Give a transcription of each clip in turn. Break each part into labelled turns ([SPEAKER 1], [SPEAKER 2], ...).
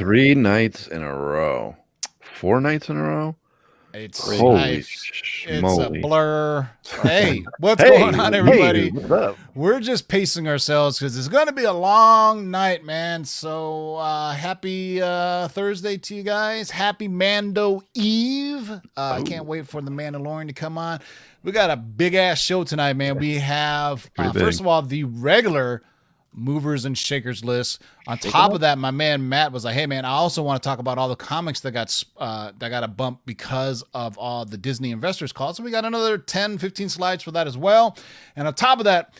[SPEAKER 1] 3 nights in a row. 4 nights in a row?
[SPEAKER 2] It's
[SPEAKER 1] Holy
[SPEAKER 2] it's a blur. Hey, what's
[SPEAKER 1] Hey,
[SPEAKER 2] going on, everybody?
[SPEAKER 1] hey, what's up?
[SPEAKER 2] We're just pacing ourselves because it's going to be a long night, man. So happy Thursday to you guys. Happy Mando Eve. I can't wait for the Mandalorian to come on. We got a big-ass show tonight, man. We have, first of all, the regular movers and shakers list. On top of that, my man Matt was like, hey man, I also want to talk about all the comics that got a bump because of all the Disney investors calls. So we got another 10 15 slides for that as well. And on top of that,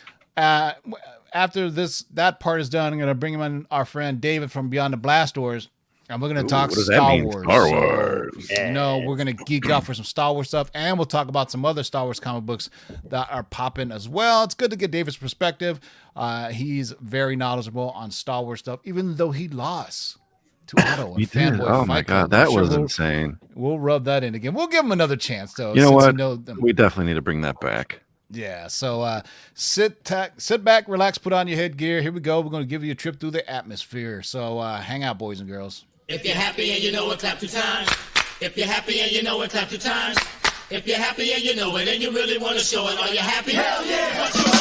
[SPEAKER 2] after that part is done, I'm going to bring in our friend David from Beyond the Blast Doors, and we're going to talk Star Wars.
[SPEAKER 1] Star Wars.
[SPEAKER 2] So, we're going to geek out for some Star Wars stuff, and we'll talk about some other Star Wars comic books that are popping as well. It's good to get David's perspective. He's very knowledgeable on Star Wars stuff, even though he lost to Otto.
[SPEAKER 1] He did. Oh my God, that was insane.
[SPEAKER 2] We'll rub that in again. We'll give him another chance, though.
[SPEAKER 1] You know what? We definitely need to bring that back.
[SPEAKER 2] Yeah, so sit back, relax, put on your headgear. Here we go. We're going to give you a trip through the atmosphere. So hang out, boys and girls.
[SPEAKER 3] If you're happy and you know it, clap 2 times. If you're happy and you know it, clap 2 times. If you're happy and you know it and you really want to show it, are you happy? Hell yeah! What's your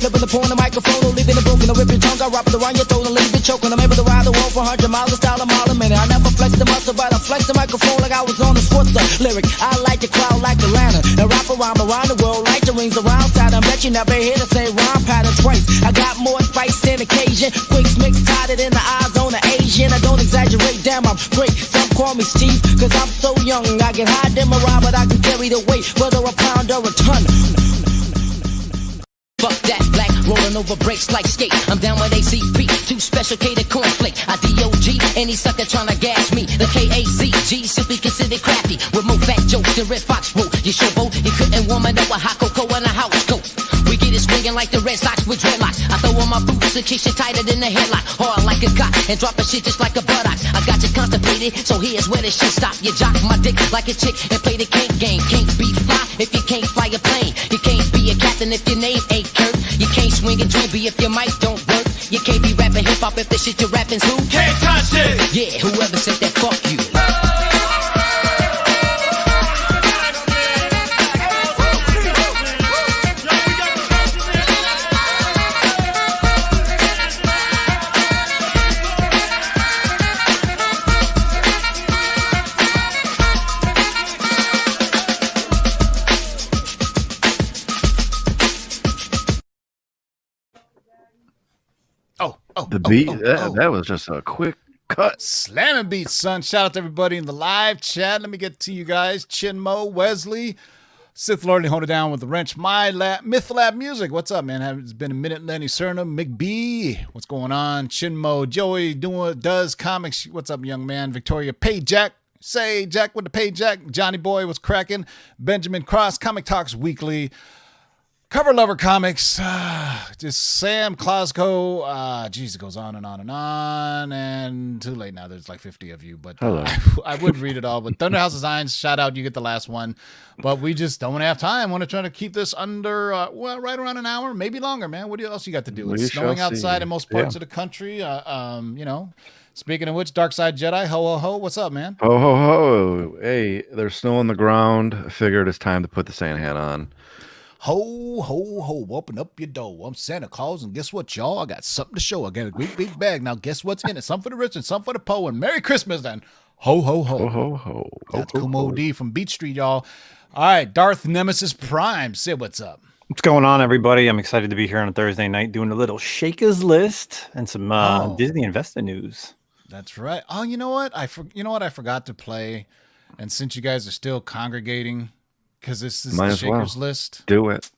[SPEAKER 4] flipping the phone, the microphone, leaving the broken, the ripping tongue, I wrap it around your throat and leave it choking. I'm able to ride the wall for 100 miles, a style a mile a minute. I never flex the muscle, but I flex the microphone like I was on a sports lyric. I like the crowd like the lantern, and rap around the world like the rings around Saturn. Bet you never hear the same rhyme pattern twice. I got more spice than occasion, quicks mixed tighter than the eyes on the Asian. I don't exaggerate, damn, I'm great. Some call me Steve, cause I'm so young. I can hide in my ride, but I can carry the weight, whether a pound or a ton. Fuck that black, rolling over brakes like skate. I'm down with ACP, 2 special catered cornflake. I DOG, any sucker tryna gas me. The KACG, simply considered crafty. With more fat jokes than Red Fox wrote. You showboat, you couldn't warm it up with hot cocoa and a house coat. We get it swinging like the Red Sox with dreadlocks. I throw on my boots and kiss you tighter than a headlock. Hard like a cock and dropping shit just like a buttocks. I got you constipated, so here's where the shit stop. You jock my dick like a chick and play the kink game. Can't be fly if you can't fly a plane. You can't be a captain if your name ain't Kurt. You can't swing a dreamy if your mic don't work. You can't be rapping hip hop if the shit you're rapping's who?
[SPEAKER 3] Can't touch it!
[SPEAKER 4] Yeah, whoever said that, fuck you.
[SPEAKER 1] The beat, that was just a quick cut.
[SPEAKER 2] Slamming beats, son. Shout out to everybody in the live chat. Let me get to you guys. Chinmo, Wesley, Sith Lord, hold it down with the wrench. Myth Lab Music. What's up, man? It's been a minute. Lenny Cerna, McB. What's going on? Chinmo, Joey does comics. What's up, young man? Victoria, Pay Jack. Say Jack with the Pay Jack. Johnny Boy was cracking. Benjamin Cross, Comic Talks Weekly. Cover Lover Comics, just Sam Klosko, geez, it goes on and on and on, and too late now, there's like 50 of you, but I would read it all, but Thunderhouse Designs, shout out, you get the last one, but we just don't have time. I want to try to keep this under, right around an hour, maybe longer, man. What else you got to do? It's snowing outside in most parts of the country, Speaking of which, Dark Side Jedi, ho, ho, ho, what's up, man?
[SPEAKER 1] Ho, ho, ho, hey, there's snow on the ground, I figured it's time to put the Santa hat on.
[SPEAKER 2] Ho, ho, ho, open up your door. I'm Santa Claus, and guess what, y'all? I got something to show. I got a great big bag. Now, guess what's in it? Some for the rich and some for the poor. And Merry Christmas, then. Ho, ho, ho.
[SPEAKER 1] Ho, ho, ho.
[SPEAKER 2] That's Kumo D from Beach Street, y'all. All right, Darth Nemesis Prime. Sid, what's up?
[SPEAKER 5] What's going on, everybody? I'm excited to be here on a Thursday night doing a little Shakers list and some Disney investor news.
[SPEAKER 2] That's right. Oh, you know what? I forgot to play. And since you guys are still congregating, because this is the Shakers list.
[SPEAKER 1] Do it.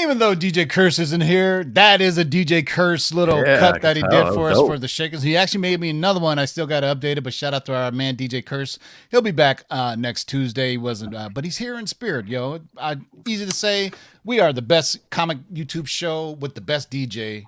[SPEAKER 2] even though DJ Curse isn't here, that is a DJ Curse little
[SPEAKER 1] Yeah, I
[SPEAKER 2] cut
[SPEAKER 1] can
[SPEAKER 2] that he
[SPEAKER 1] tell.
[SPEAKER 2] did
[SPEAKER 1] That
[SPEAKER 2] for
[SPEAKER 1] was
[SPEAKER 2] us
[SPEAKER 1] dope.
[SPEAKER 2] for the Shakers. He actually made me another one. I still got to update it, but shout out to our man DJ Curse. He'll be back next Tuesday. He wasn't, but he's here in spirit, yo. Easy to say, we are the best comic YouTube show with the best DJ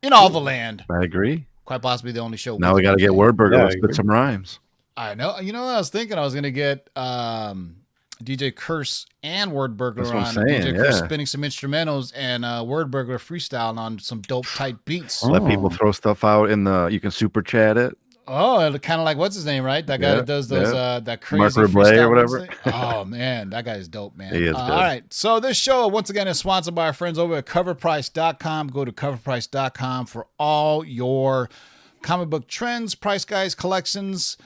[SPEAKER 2] in all the land.
[SPEAKER 1] I agree.
[SPEAKER 2] Quite possibly the only show.
[SPEAKER 1] Now
[SPEAKER 2] with
[SPEAKER 1] we got to
[SPEAKER 2] DJ.
[SPEAKER 1] get Wordburger.
[SPEAKER 5] Yeah, I
[SPEAKER 1] Let's spit
[SPEAKER 5] agree.
[SPEAKER 1] some rhymes.
[SPEAKER 2] I know. You know what I was thinking? I was going to get DJ Curse and Wordburglar
[SPEAKER 1] That's what
[SPEAKER 2] on.
[SPEAKER 1] I'm saying,
[SPEAKER 2] DJ Curse
[SPEAKER 1] yeah.
[SPEAKER 2] spinning some instrumentals and Wordburglar freestyling on some dope tight beats.
[SPEAKER 1] Let people throw stuff out in the. You can super chat it.
[SPEAKER 2] Oh, kind of like what's his name, right? That guy
[SPEAKER 1] Yeah,
[SPEAKER 2] that does those that crazy
[SPEAKER 1] Mark Reblay
[SPEAKER 2] freestyle
[SPEAKER 1] or whatever.
[SPEAKER 2] Wednesday. Oh man, that guy is dope, man.
[SPEAKER 1] He is
[SPEAKER 2] All
[SPEAKER 1] good.
[SPEAKER 2] right, so this show once again is sponsored by our friends over at CovrPrice.com. Go to CovrPrice.com for all your comic book trends, price guides, collections.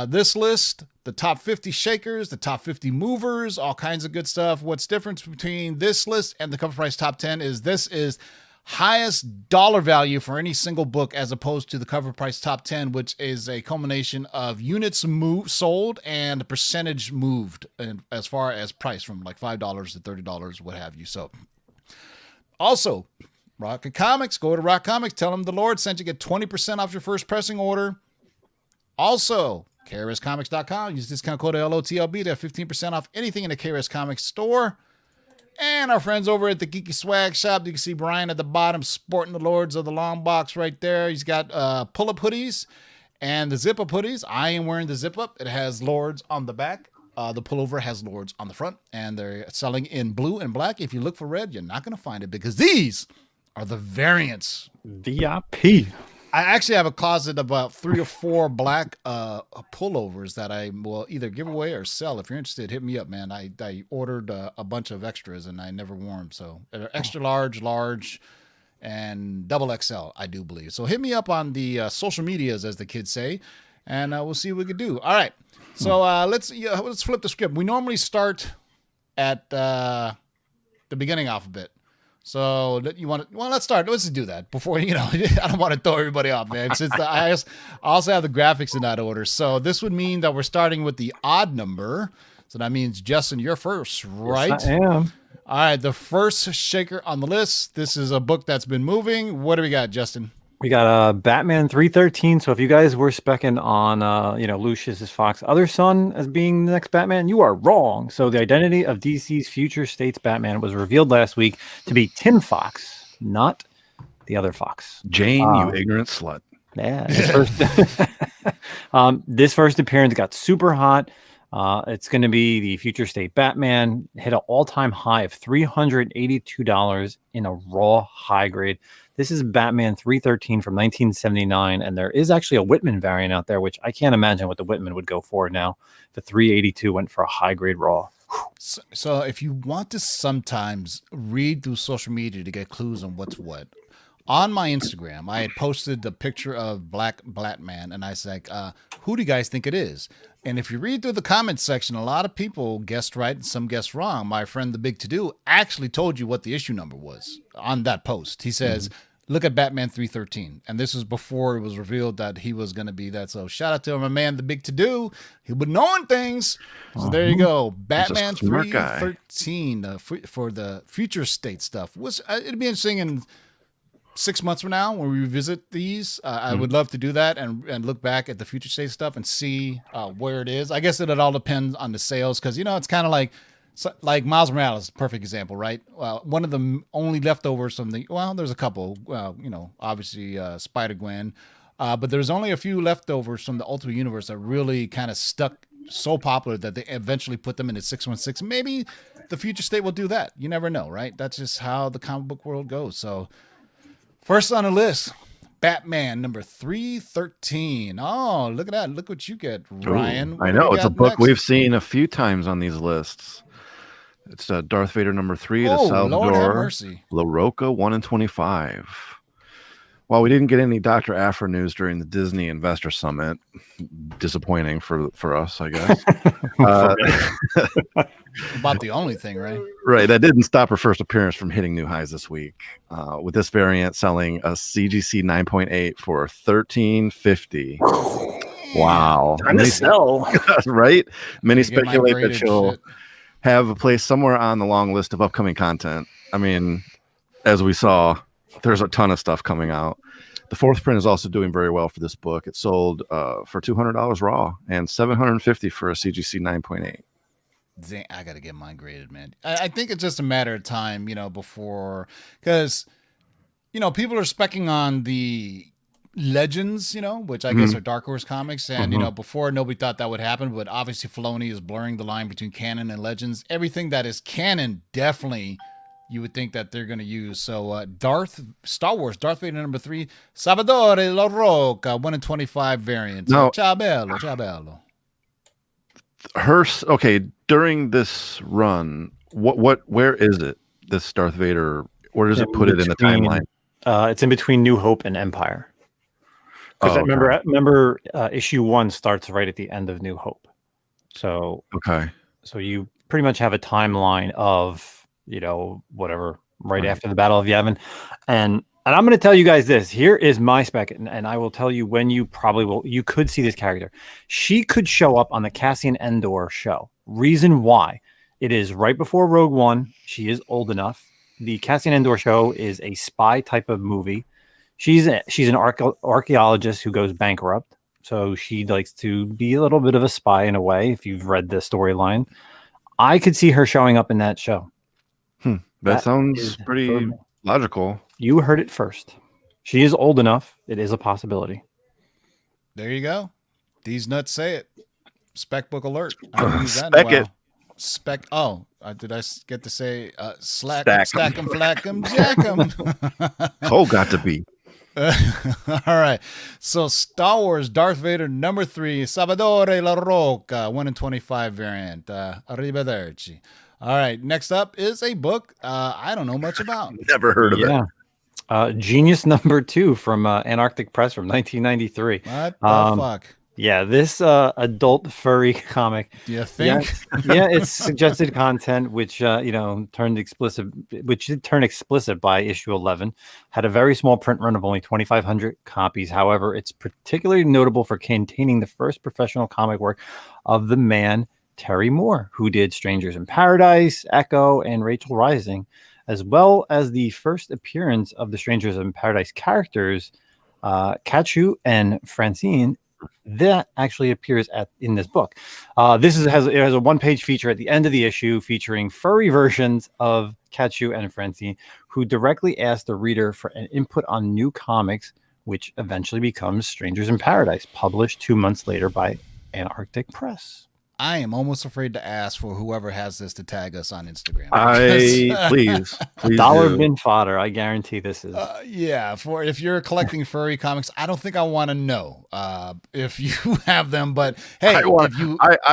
[SPEAKER 2] This list, the top 50 shakers, the top 50 movers, all kinds of good stuff. What's different between this list and the Cover Price top 10 is this is highest dollar value for any single book as opposed to the Cover Price top 10, which is a culmination of units sold and percentage moved and as far as price from like $5 to $30, what have you. So also Rocket Comics, go to Rock Comics, tell them the Lord sent you, get 20% off your first pressing order. Also, KRScomics.com. Use discount code LOTLB to have 15% off anything in the KRS Comics store. And our friends over at the Geeky Swag Shop. You can see Brian at the bottom sporting the Lords of the Long Box right there. He's got pull-up hoodies and the zip-up hoodies. I am wearing the zip-up. It has Lords on the back. The pullover has Lords on the front. And they're selling in blue and black. If you look for red, you're not going to find it because these are the variants.
[SPEAKER 5] VIP.
[SPEAKER 2] I actually have a closet of about 3 or 4 black pullovers that I will either give away or sell. If you're interested, hit me up, man. I ordered a bunch of extras and I never wore them. So they're extra large, large, and double XL, I do believe. So hit me up on the social medias, as the kids say, and we'll see what we can do. All right. So let's flip the script. We normally start at the beginning alphabet. So let's start. Let's just do that before, I don't want to throw everybody off, man. Since I also have the graphics in that order. So this would mean that we're starting with the odd number. So that means, Justin, you're first, right?
[SPEAKER 5] Yes, I am.
[SPEAKER 2] All right. The first shaker on the list. This is a book that's been moving. What do we got, Justin?
[SPEAKER 5] We got Batman 313. So if you guys were specking on, Lucius Fox's other son as being the next Batman, you are wrong. So the identity of DC's future state's Batman was revealed last week to be Tim Fox, not the other Fox.
[SPEAKER 1] Jane, you ignorant slut.
[SPEAKER 5] Yeah. This first appearance got super hot. It's going to be the future state Batman, hit an all-time high of $382 in a raw high grade. This is Batman 313 from 1979, and there is actually a Whitman variant out there, which I can't imagine what the Whitman would go for now. The 382 went for a high grade raw.
[SPEAKER 2] So if you want to sometimes read through social media to get clues on what's what, on my Instagram, I had posted the picture of Black Batman, and I said, who do you guys think it is? And if you read through the comments section, a lot of people guessed right and some guessed wrong. My friend, The Big To Do, actually told you what the issue number was on that post. He says, look at Batman 313. And this was before it was revealed that he was going to be that. So shout out to my man, The Big To Do. He was knowing things. So there you go. Batman
[SPEAKER 1] smart guy.
[SPEAKER 2] 313 for the future state stuff. It'd be interesting in 6 months from now when we revisit these. I would love to do that and look back at the future state stuff and see where it is. I guess it all depends on the sales because, it's kind of like Miles Morales, perfect example, right? One of the only leftovers from there's a couple, obviously Spider-Gwen, but there's only a few leftovers from the Ultimate Universe that really kind of stuck so popular that they eventually put them in at 616. Maybe the future state will do that. You never know, right? That's just how the comic book world goes. So first on the list, Batman number 313. Oh, look at that. Look what you get, Ryan.
[SPEAKER 1] Ooh,
[SPEAKER 2] What
[SPEAKER 1] I
[SPEAKER 2] do
[SPEAKER 1] know.
[SPEAKER 2] you
[SPEAKER 1] It's a
[SPEAKER 2] got
[SPEAKER 1] book
[SPEAKER 2] next?
[SPEAKER 1] we've seen a few times on these lists. It's Darth Vader number 3, the
[SPEAKER 2] Oh, Lord have
[SPEAKER 1] Salvador
[SPEAKER 2] mercy.
[SPEAKER 1] LaRocca 1 in 25. While we didn't get any Dr. Afra news during the Disney Investor Summit, disappointing for us, I guess.
[SPEAKER 2] About the only thing, right?
[SPEAKER 1] Right, that didn't stop her first appearance from hitting new highs this week. With this variant selling a CGC 9.8 for $13.50. Wow.
[SPEAKER 5] Time to sell.
[SPEAKER 1] Right? Many
[SPEAKER 2] Get my
[SPEAKER 1] speculate that
[SPEAKER 2] graded
[SPEAKER 1] she'll
[SPEAKER 2] shit.
[SPEAKER 1] have a place somewhere on the long list of upcoming content. I mean, as we saw, there's a ton of stuff coming out. The fourth print is also doing very well for this book. It sold for $200 raw and $750 for a CGC 9.8.
[SPEAKER 2] I got to get mine graded, man. I think it's just a matter of time, before, because, people are specking on the Legends, which I guess are Dark Horse comics. And, before nobody thought that would happen, but obviously Filoni is blurring the line between canon and Legends. Everything that is canon, definitely you would think that they're going to use. So Star Wars, Darth Vader #3, Salvatore La Rocca, 1 in 25 variant.
[SPEAKER 1] No.
[SPEAKER 2] Ciao bello.
[SPEAKER 1] Okay, during this run, where is it? This Darth Vader, where does it put it in the timeline?
[SPEAKER 5] It's in between New Hope and Empire. Because remember, issue 1 starts right at the end of New Hope. So you pretty much have a timeline of whatever after the Battle of Yavin, and I'm going to tell you guys this. Here is my spec, and I will tell you when you could see this character. She could show up on the Cassian Andor show. Reason why: it is right before Rogue One. She is old enough. The Cassian Andor show is a spy type of movie. She's an archaeologist who goes bankrupt, so she likes to be a little bit of a spy in a way. If you've read the storyline, I could see her showing up in that show.
[SPEAKER 1] That sounds pretty logical.
[SPEAKER 5] You heard it first. She is old enough. It is a possibility.
[SPEAKER 2] There you go. These nuts say it. Spec book alert. I haven't used that
[SPEAKER 1] Spec
[SPEAKER 2] in a while.
[SPEAKER 1] it.
[SPEAKER 2] Spec. Oh, did I get to say stack 'em, flack 'em, jack 'em?
[SPEAKER 1] Oh, got to be.
[SPEAKER 2] All right. So Star Wars Darth Vader #3, Salvatore La Rocca, 1 in 25 variant. Arrivederci. All right. Next up is a book I don't know much about.
[SPEAKER 1] Never heard of it.
[SPEAKER 5] Genius #2 from Antarctic Press from 1993.
[SPEAKER 2] What the fuck?
[SPEAKER 5] Yeah, this adult furry comic.
[SPEAKER 2] Do you think?
[SPEAKER 5] Yeah, it's suggested content, which turned explicit, which did turn explicit by issue 11. Had a very small print run of only 2,500 copies. However, it's particularly notable for containing the first professional comic work of the man Terry Moore, who did Strangers in Paradise, Echo, and Rachel Rising, as well as the first appearance of the Strangers in Paradise characters, Kachu and Francine. That actually appears in this book. It has a one-page feature at the end of the issue featuring furry versions of Kachu and Francine, who directly ask the reader for an input on new comics, which eventually becomes Strangers in Paradise, published 2 months later by Antarctic Press.
[SPEAKER 2] I am almost afraid to ask for whoever has this to tag us on Instagram.
[SPEAKER 1] Please
[SPEAKER 5] dollar
[SPEAKER 1] do.
[SPEAKER 5] bin fodder. I guarantee this is.
[SPEAKER 2] For if you're collecting furry comics, I don't think I want to know if you have them. But hey,
[SPEAKER 1] I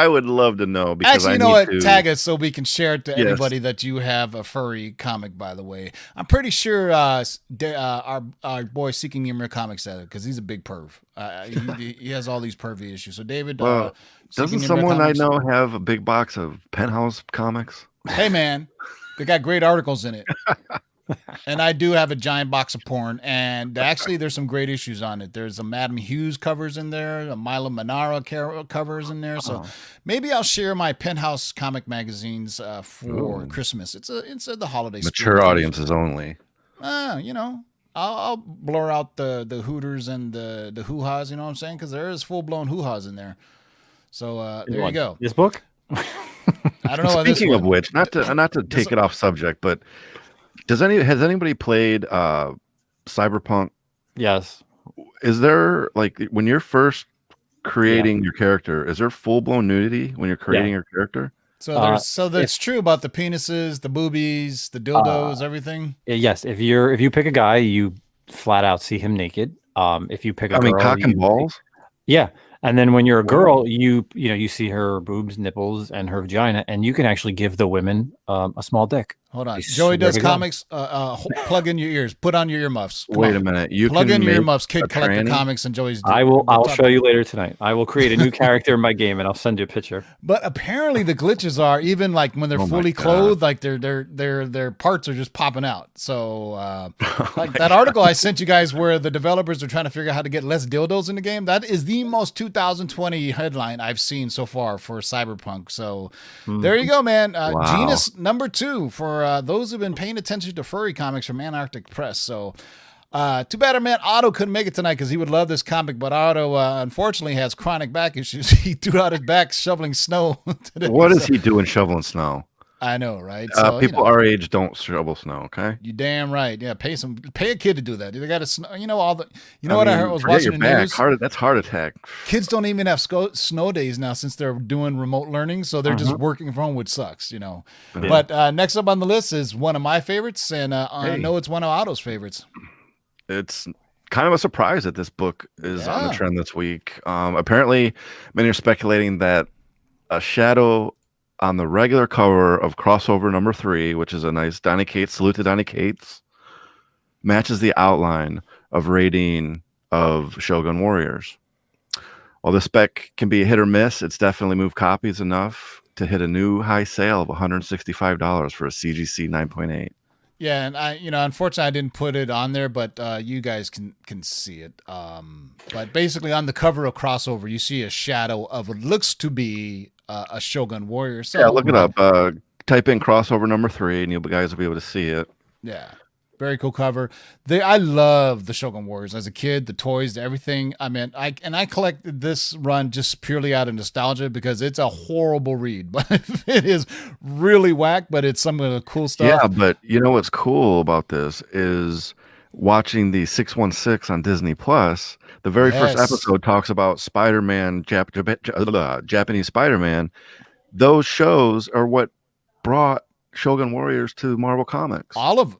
[SPEAKER 1] would love to know because
[SPEAKER 2] actually, tag us so we can share it to anybody that you have a furry comic. By the way, I'm pretty sure our boy Seeking Ymir Comics said it because he's a big perv. He has all these pervy issues. So David.
[SPEAKER 1] Doesn't someone I know have a big box of Penthouse comics?
[SPEAKER 2] Hey, man, they got great articles in it. And I do have a giant box of porn. And actually, there's some great issues on it. There's a Madame Hughes covers in there, a Milo Manara covers in there. So maybe I'll share my Penthouse comic magazines for Christmas. It's the holiday.
[SPEAKER 1] Mature audiences only.
[SPEAKER 2] I'll blur out the hooters and the hoo-has. You know what I'm saying? Because there is full-blown hoo-has in there. So there you go.
[SPEAKER 5] This book?
[SPEAKER 2] I don't know.
[SPEAKER 1] Speaking of which, not to take it off subject, but has anybody played Cyberpunk?
[SPEAKER 5] Yes.
[SPEAKER 1] Is there when you're first creating your character, is there full-blown nudity when you're creating your character?
[SPEAKER 2] So that's true about the penises, the boobies, the dildos, everything.
[SPEAKER 5] Yes. If you pick a guy, you flat out see him naked. If you pick a girl,
[SPEAKER 1] cock and balls.
[SPEAKER 5] Yeah. And then when you're a girl, you see her boobs, nipples, and her vagina, and you can actually give the women a small dick.
[SPEAKER 2] Hold on. Joey does comics. Plug in your ears. Put on your earmuffs.
[SPEAKER 1] Wait a minute. You
[SPEAKER 2] plug
[SPEAKER 1] can
[SPEAKER 2] in your earmuffs. Kid Collector Comics and Joey's.
[SPEAKER 5] I'll show you later tonight. I will create a new character in my game, and I'll send you a picture.
[SPEAKER 2] But apparently, the glitches are even like when they're fully clothed, like their parts are just popping out. So, that article I sent you guys, where the developers are trying to figure out how to get less dildos in the game, that is the most 2020 headline I've seen so far for Cyberpunk. So there you go, man.
[SPEAKER 1] Wow.
[SPEAKER 2] number 2 for those who've been paying attention to furry comics from Antarctic Press. So too bad our man Otto couldn't make it tonight because he would love this comic, but Otto unfortunately has chronic back issues. He threw out his back shoveling snow today.
[SPEAKER 1] What is he doing shoveling snow?
[SPEAKER 2] I know, right? So,
[SPEAKER 1] people our age don't shovel snow. Okay,
[SPEAKER 2] you damn right. Yeah, pay a kid to do that. They got to, what I heard was watching the news.
[SPEAKER 1] That's heart attack.
[SPEAKER 2] Kids don't even have snow days now since they're doing remote learning, so they're just working from home, which sucks, Yeah. But next up on the list is one of my favorites, and I know it's one of Otto's favorites.
[SPEAKER 1] It's kind of a surprise that this book is on the trend this week. Apparently, many are speculating that a shadow on the regular cover of crossover number 3, which is a nice Donny Cates, salute to Donny Cates, matches the outline of rating of Shogun Warriors. While the spec can be a hit or miss, it's definitely moved copies enough to hit a new high sale of $165 for a CGC 9.8.
[SPEAKER 2] Yeah, and unfortunately I didn't put it on there, but you guys can see it. But basically on the cover of crossover, you see a shadow of what looks to be a Shogun Warrior. So,
[SPEAKER 1] yeah, look it up. Type in crossover number 3, and you guys will be able to see it.
[SPEAKER 2] Yeah, very cool cover. I love the Shogun Warriors as a kid. The toys, everything. I mean, I collected this run just purely out of nostalgia because it's a horrible read, but it is really whack. But it's some of the cool stuff.
[SPEAKER 1] Yeah, but you know what's cool about this is watching the 616 on Disney Plus. The very first episode talks about Spider-Man, Japanese Spider-Man. Those shows are what brought Shogun Warriors to Marvel Comics.
[SPEAKER 2] All of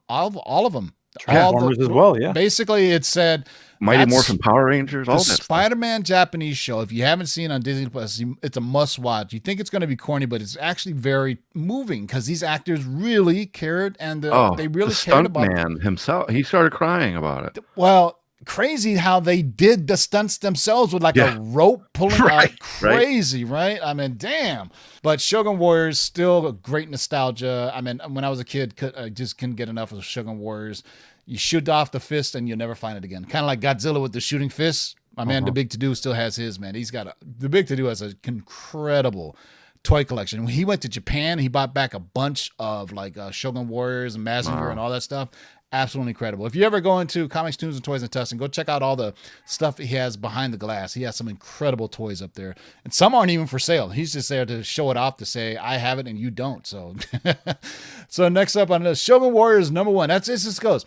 [SPEAKER 2] them.
[SPEAKER 5] Transformers as well, yeah.
[SPEAKER 2] Basically, it said
[SPEAKER 1] Mighty Morphin Power Rangers, all
[SPEAKER 2] the
[SPEAKER 1] that
[SPEAKER 2] Spider-Man Japanese show. If you haven't seen it on Disney Plus, it's a must-watch. You think it's going to be corny, but it's actually very moving because these actors really cared, and they really cared about it.
[SPEAKER 1] Man himself, he started crying about it.
[SPEAKER 2] Well, crazy how they did the stunts themselves with like a rope pulling out. Crazy, right? I mean, damn. But Shogun Warriors, still a great nostalgia. I mean, when I was a kid, I just couldn't get enough of Shogun Warriors. You shoot off the fist and you'll never find it again. Kind of like Godzilla with the shooting fist. My man, The Big To Do still has his, man. The Big To Do has an incredible toy collection. When he went to Japan, he bought back a bunch of like Shogun Warriors and Mazinger and all that stuff. Absolutely incredible. If you ever go into Comics, Tunes, and Toys and Tustin, go check out all the stuff he has behind the glass. He has some incredible toys up there. And some aren't even for sale. He's just there to show it off to say, I have it and you don't. So so next up on the Shogun Warriors number 1. This just goes.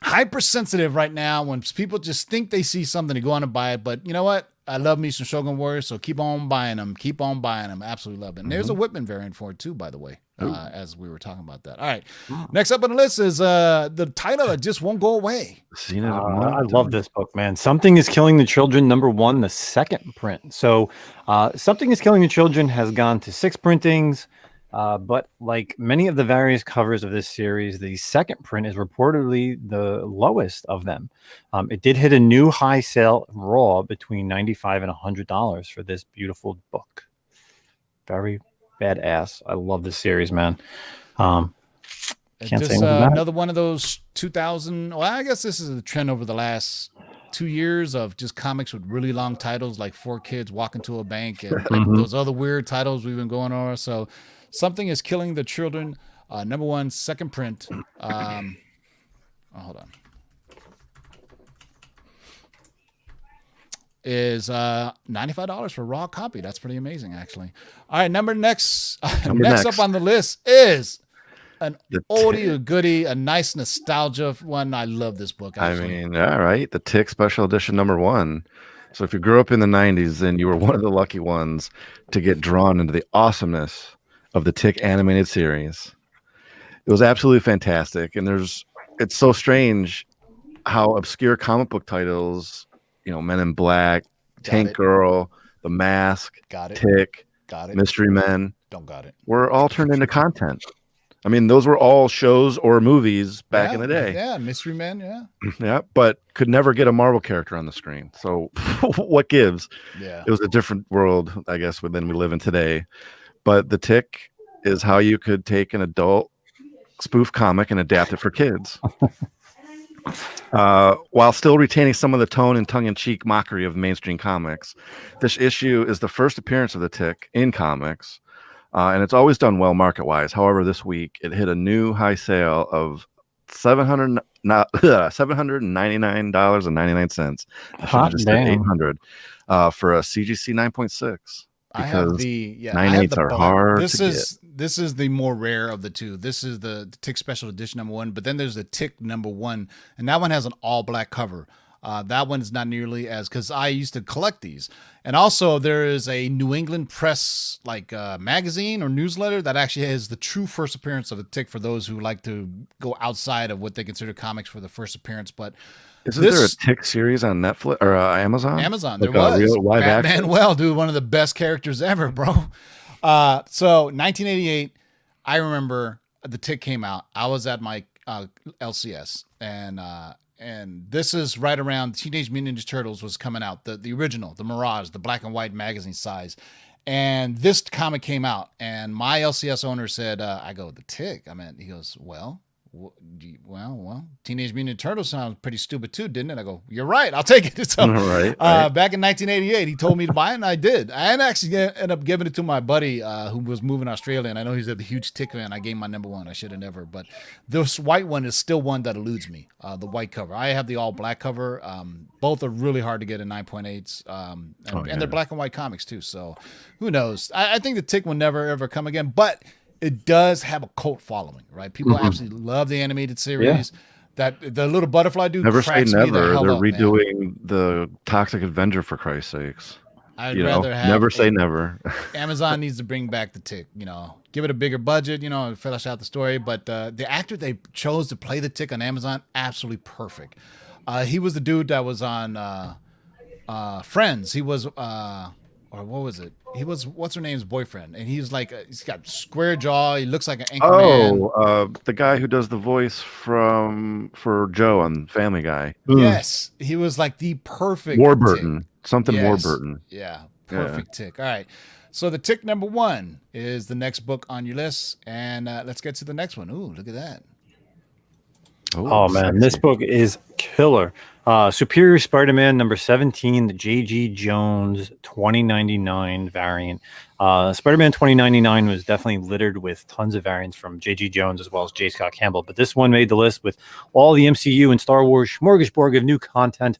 [SPEAKER 2] Hypersensitive right now when people just think they see something to go on and buy it. But you know what? I love me some Shogun Warriors, so keep on buying them. Keep on buying them. Absolutely love it. And there's a Whitman variant for it too, by the way, as we were talking about that. All right. Next up on the list is the title that just won't go away.
[SPEAKER 5] I love this book, man. Something is Killing the Children, number 1, the second print. So Something is Killing the Children has gone to 6 printings. But like many of the various covers of this series, the second print is reportedly the lowest of them. It did hit a new high sale raw between $95 and $100 for this beautiful book. Very badass. I love this series, man. Can't say
[SPEAKER 2] another one of those 2000. Well, I guess this is a trend over the last 2 years of just comics with really long titles, like 4 Kids Walk Into a Bank and like those other weird titles we've been going over. So Something is Killing the Children, number 1, second print. Hold on. Is $95 for a raw copy. That's pretty amazing, actually. All right, next up on the list is an oldie, a goodie, a nice nostalgia one. I love this book, actually.
[SPEAKER 1] I mean, all right, the Tick Special Edition number 1. So if you grew up in the 90s, then you were one of the lucky ones to get drawn into the awesomeness of the Tick animated series. It was absolutely fantastic, and it's so strange how obscure comic book titles, Men in Black, Tank Girl, The Mask, Tick, Mystery Men, were all turned into content. I mean, those were all shows or movies back in the day.
[SPEAKER 2] Yeah, Mystery Men, yeah.
[SPEAKER 1] Yeah, but could never get a Marvel character on the screen. So what gives?
[SPEAKER 2] Yeah.
[SPEAKER 1] It was a different world, I guess, than we live in today. But the Tick is how you could take an adult spoof comic and adapt it for kids. While still retaining some of the tone and tongue-in-cheek mockery of mainstream comics. This issue is the first appearance of the Tick in comics. and it's always done well market wise. However, this week it hit a new high sale of $799.99. I should have just said 800 for a CGC 9.6.
[SPEAKER 2] I have
[SPEAKER 1] Because
[SPEAKER 2] the I
[SPEAKER 1] 9.8s
[SPEAKER 2] have the
[SPEAKER 1] are
[SPEAKER 2] black.
[SPEAKER 1] hard
[SPEAKER 2] This
[SPEAKER 1] to
[SPEAKER 2] is this is the more rare of the two. This is the Tick Special Edition #1, but then there's the Tick #1, and that one has an all black cover. That one is not nearly as, because I used to collect these, and also there is a New England Press magazine or newsletter that actually has the true first appearance of the Tick for those who like to go outside of what they consider comics for the first appearance. But
[SPEAKER 1] Isn't there a Tick series on Netflix or Amazon?
[SPEAKER 2] Amazon,
[SPEAKER 1] Like
[SPEAKER 2] there was
[SPEAKER 1] real live
[SPEAKER 2] Batman.
[SPEAKER 1] action?
[SPEAKER 2] Well, dude, one of the best characters ever, bro. So 1988, I remember the Tick came out. I was at my LCS, and this is right around Teenage Mutant Ninja Turtles was coming out, the original, the Mirage, the black and white magazine size. And this comic came out, and my LCS owner said, I go, the Tick? I mean, he goes, well, Teenage Mutant Ninja Turtles sounds pretty stupid too, didn't it? I go, you're right, I'll take it. So,
[SPEAKER 1] Right.
[SPEAKER 2] back in 1988, he told me to buy it, and I did. I actually ended up giving it to my buddy who was moving to Australia, and I know he's a huge Tick fan. I gave him my #1. I should have never, but this white one is still one that eludes me. The white cover. I have the all black cover. Both are really hard to get in 9.8s, and they're black and white comics too. So, who knows? I think the Tick will never ever come again, but it does have a cult following, right? People absolutely love the animated series. That the little butterfly dude.
[SPEAKER 1] Never say
[SPEAKER 2] cracks me the
[SPEAKER 1] never.
[SPEAKER 2] hell
[SPEAKER 1] They're
[SPEAKER 2] up, man.
[SPEAKER 1] redoing the Toxic Avenger for Christ's sakes.
[SPEAKER 2] I'd rather have
[SPEAKER 1] never say never.
[SPEAKER 2] Amazon needs to bring back the Tick. Give it a bigger budget. Flesh out the story. But the actor they chose to play the Tick on Amazon, absolutely perfect. He was the dude that was on Friends. He was or what was it? He was what's her name's boyfriend, and he's like he's got square jaw. He looks like an Anchorman.
[SPEAKER 1] The guy who does the voice for Joe on Family Guy.
[SPEAKER 2] Yes, he was like the perfect
[SPEAKER 1] Warburton.
[SPEAKER 2] Tick.
[SPEAKER 1] Something
[SPEAKER 2] Yes.
[SPEAKER 1] Warburton.
[SPEAKER 2] Yeah, perfect Tick. All right, so the Tick #1 is the next book on your list, and let's get to the next one. Ooh, look at that.
[SPEAKER 5] Oh man, this book is killer. Superior Spider-Man #17, the J.G. Jones 2099 variant. Spider-Man 2099 was definitely littered with tons of variants from J.G. Jones as well as J. Scott Campbell, but this one made the list with all the MCU and Star Wars smorgasbord of new content.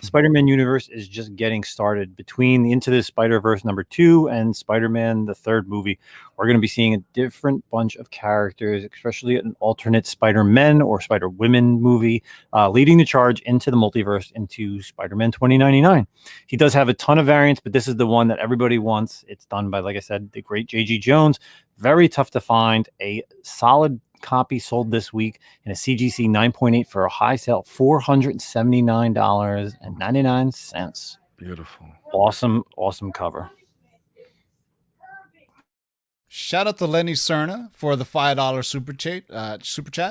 [SPEAKER 5] The Spider-Man universe is just getting started. Between the Into the Spider-Verse #2 and Spider-Man, the third movie, we're going to be seeing a different bunch of characters, especially an alternate Spider-Men or Spider-Women movie, leading the charge into the multiverse into Spider-Man 2099. He does have a ton of variants, but this is the one that everybody wants. It's done by, like I said, the great J.G. Jones. Very tough to find. A solid copy sold this week in a CGC 9.8 for a high sale, $479.99.
[SPEAKER 1] Beautiful.
[SPEAKER 5] Awesome cover.
[SPEAKER 2] Shout out to Lenny Cerna for the $5 super chat.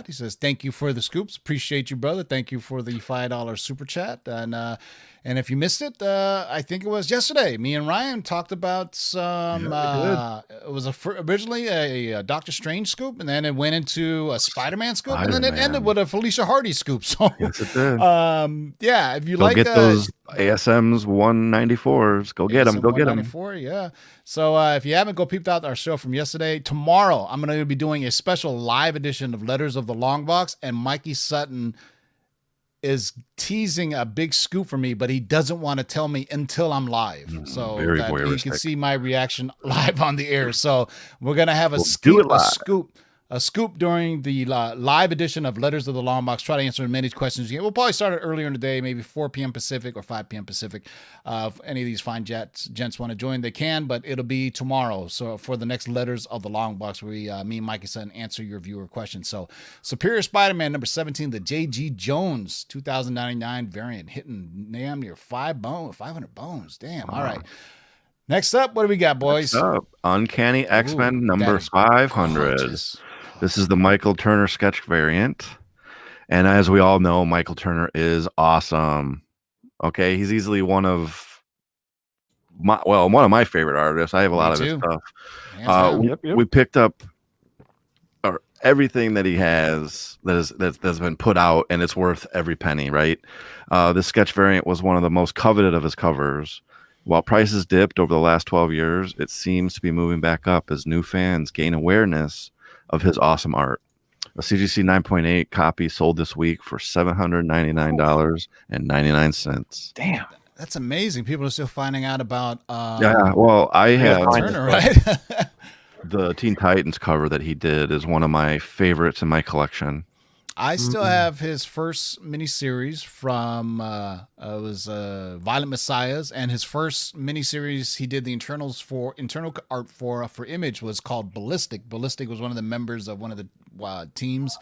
[SPEAKER 2] He says, thank you for the scoops. Appreciate you, brother. Thank you for the $5 super chat. And if you missed it, I think it was yesterday. Me and Ryan talked about some. It was originally a Doctor Strange scoop, and then it went into a Spider-Man scoop, and then it ended with a Felicia Hardy scoop. So,
[SPEAKER 1] yes, it did.
[SPEAKER 2] Yeah, if you
[SPEAKER 1] Go
[SPEAKER 2] like
[SPEAKER 1] get those ASMs 194s. Go get them. Go get them.
[SPEAKER 2] Yeah. So if you haven't, go peeped out our show from yesterday. Tomorrow, I'm going to be doing a special live edition of Letters of the Long Box, and Mikey Sutton is teasing a big scoop for me, but he doesn't want to tell me until I'm live, so that he can see my reaction live on the air. So we're gonna have a scoop during the live edition of Letters of the Long Box. Try to answer as many questions you can. We'll probably start it earlier in the day, maybe 4 p.m. Pacific or 5 p.m. Pacific. If any of these fine gents want to join, they can, but it'll be tomorrow. So for the next Letters of the Long Box, where me and Mikey Sutton answer your viewer questions. So Superior Spider-Man #17, the J.G. Jones 2099 variant, hitting damn near 500 bones. Damn. All right. Next up, what do we got, boys?
[SPEAKER 1] Next up, Uncanny X-Men #500.
[SPEAKER 2] Gorgeous.
[SPEAKER 1] This is the Michael Turner sketch variant. And as we all know, Michael Turner is awesome. Okay, he's easily one of my favorite artists. I have a lot of his stuff. We picked up everything that he has that's been put out, and it's worth every penny, right? This sketch variant was one of the most coveted of his covers. While prices dipped over the last 12 years, it seems to be moving back up as new fans gain awareness of his awesome art. A CGC 9.8 copy sold this week for $799.99.
[SPEAKER 5] Damn.
[SPEAKER 2] That's amazing. People are still finding out about
[SPEAKER 1] Yeah, well, I have
[SPEAKER 2] Turner, right?
[SPEAKER 1] the Teen Titans cover that he did is one of my favorites in my collection.
[SPEAKER 2] I still have his first miniseries from it was Violent Messiahs, and his first miniseries he did the internal art for Image was called Ballistic. Ballistic was one of the members of one of the teams.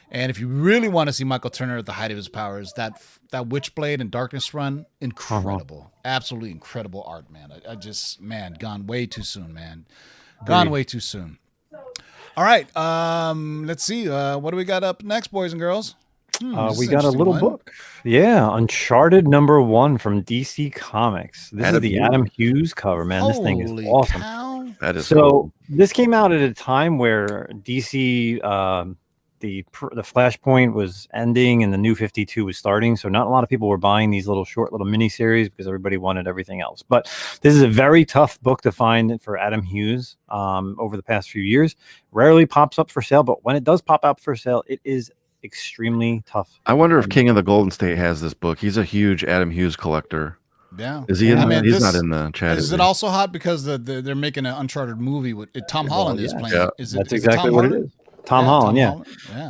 [SPEAKER 2] And if you really want to see Michael Turner at the height of his powers, that Witchblade and Darkness run, incredible, absolutely incredible art, man. I just, man, gone way too soon, man. Gone way too soon. All right, let's see. What do we got up next, boys and girls?
[SPEAKER 5] We got a little book. Yeah, Uncharted #1 from DC Comics. This is the Adam Hughes cover, man. This thing is awesome.
[SPEAKER 2] Cow.
[SPEAKER 1] That is
[SPEAKER 5] So
[SPEAKER 1] cool.
[SPEAKER 5] this came out at a time where DC, the Flashpoint was ending and the New 52 was starting. So not a lot of people were buying these short little mini series because everybody wanted everything else. But this is a very tough book to find for Adam Hughes over the past few years. Rarely pops up for sale, but when it does pop up for sale, it is extremely tough.
[SPEAKER 1] I wonder if King of the Golden State has this book. He's a huge Adam Hughes collector.
[SPEAKER 2] Yeah.
[SPEAKER 1] Is he in he's not in the chat.
[SPEAKER 2] Is it also hot because they're making an Uncharted movie with Tom Holland is playing?
[SPEAKER 1] Yeah.
[SPEAKER 2] Is
[SPEAKER 5] exactly what it is. Tom Holland, yeah.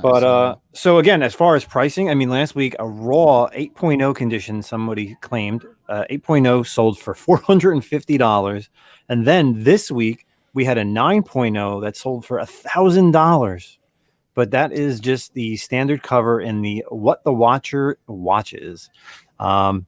[SPEAKER 5] But so again, as far as pricing, I mean, last week a raw 8.0 condition, somebody claimed 8.0 sold for $450, and then this week we had a 9.0 that sold for $1,000. But that is just the standard cover in the What the Watcher Watches.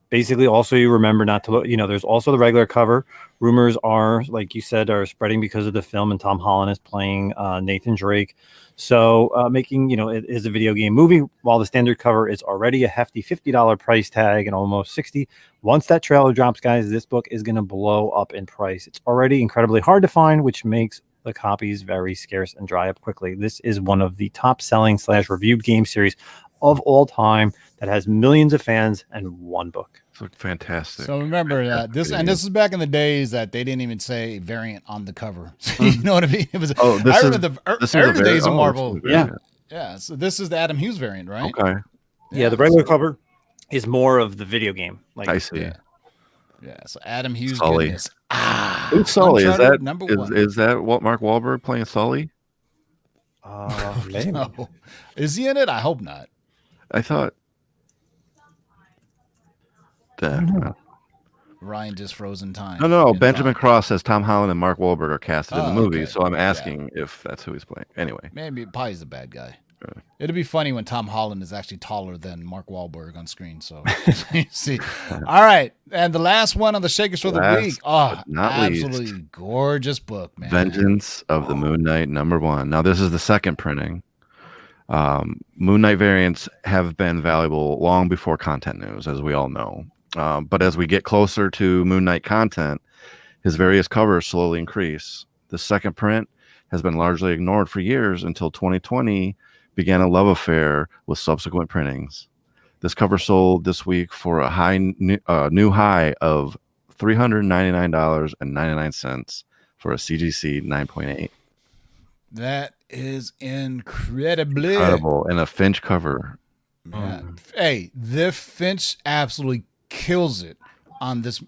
[SPEAKER 5] Basically, also you remember not to look. There's also the regular cover. Rumors are, like you said, are spreading because of the film, and Tom Holland is playing Nathan Drake. So making, it is a video game movie, while the standard cover is already a hefty $50 price tag and almost $60. Once that trailer drops, guys, this book is going to blow up in price. It's already incredibly hard to find, which makes the copies very scarce and dry up quickly. This is one of the top selling / reviewed game series of all time that has millions of fans and one book.
[SPEAKER 1] It's fantastic.
[SPEAKER 2] So remember this is back in the days that they didn't even say variant on the cover. You know what I mean? It was. I remember the early days of Marvel. Yeah. So this is the Adam Hughes variant, right?
[SPEAKER 1] Okay.
[SPEAKER 5] Yeah, the regular cover is more of the video game.
[SPEAKER 1] I see.
[SPEAKER 2] Yeah. So Adam Hughes.
[SPEAKER 1] Sully.
[SPEAKER 2] Goodness.
[SPEAKER 1] Who's Sully? Is that
[SPEAKER 2] #1?
[SPEAKER 1] Is that what Mark Wahlberg playing Sully?
[SPEAKER 5] Maybe.
[SPEAKER 2] No. Is he in it? I hope not.
[SPEAKER 1] I thought that.
[SPEAKER 2] Ryan just froze in time.
[SPEAKER 1] No. Benjamin Cross says Tom Holland and Mark Wahlberg are casted in the movie,
[SPEAKER 2] okay.
[SPEAKER 1] so I'm asking if that's who he's playing. Anyway,
[SPEAKER 2] maybe probably he's the bad guy. It'd be funny when Tom Holland is actually taller than Mark Wahlberg on screen. So you see. All right, and the last one on the Shakers for the week. Oh, absolutely gorgeous book, man.
[SPEAKER 1] Vengeance of the Moon Knight #1. Now this is the second printing. Moon Knight variants have been valuable long before content news, as we all know. But as we get closer to Moon Knight content, his various covers slowly increase. The second print has been largely ignored for years until 2020 began a love affair with subsequent printings. This cover sold this week for a new high of $399.99 for a CGC 9.8.
[SPEAKER 2] That is incredible.
[SPEAKER 1] And a Finch cover.
[SPEAKER 2] Hey, the Finch absolutely kills it on these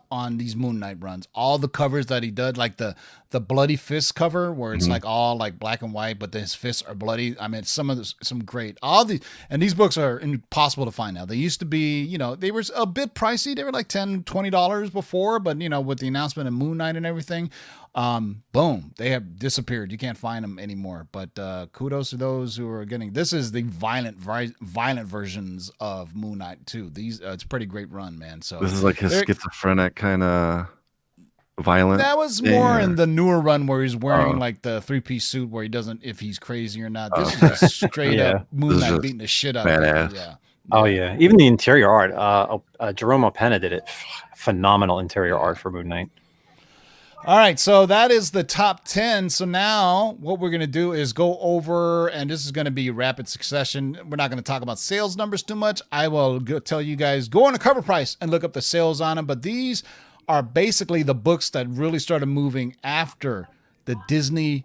[SPEAKER 2] Moon Knight runs. All the covers that he did, like the Bloody Fist cover, where it's like all like black and white, but his fists are bloody. I mean, some great. These books are impossible to find now. They used to be, they were a bit pricey. They were like $10, $20 before, but with the announcement of Moon Knight and everything, boom, they have disappeared. You can't find them anymore. But kudos to those who are getting. This is the violent versions of Moon Knight too. It's a pretty great run, man. So
[SPEAKER 1] this is like his schizophrenic kind of violent.
[SPEAKER 2] That was more in the newer run where he's wearing like the 3-piece suit where he doesn't, if he's crazy or not. This is just straight up Moon Knight beating the shit out of him. Yeah.
[SPEAKER 5] Oh yeah, even the interior art. Jerome Openna did it. Phenomenal interior art for Moon Knight.
[SPEAKER 2] All right, so that is the top 10. So now what we're going to do is go over, and this is going to be rapid succession. We're not going to talk about sales numbers too much. I will tell you guys, go on to CovrPrice and look up the sales on them. But these are basically the books that really started moving after the Disney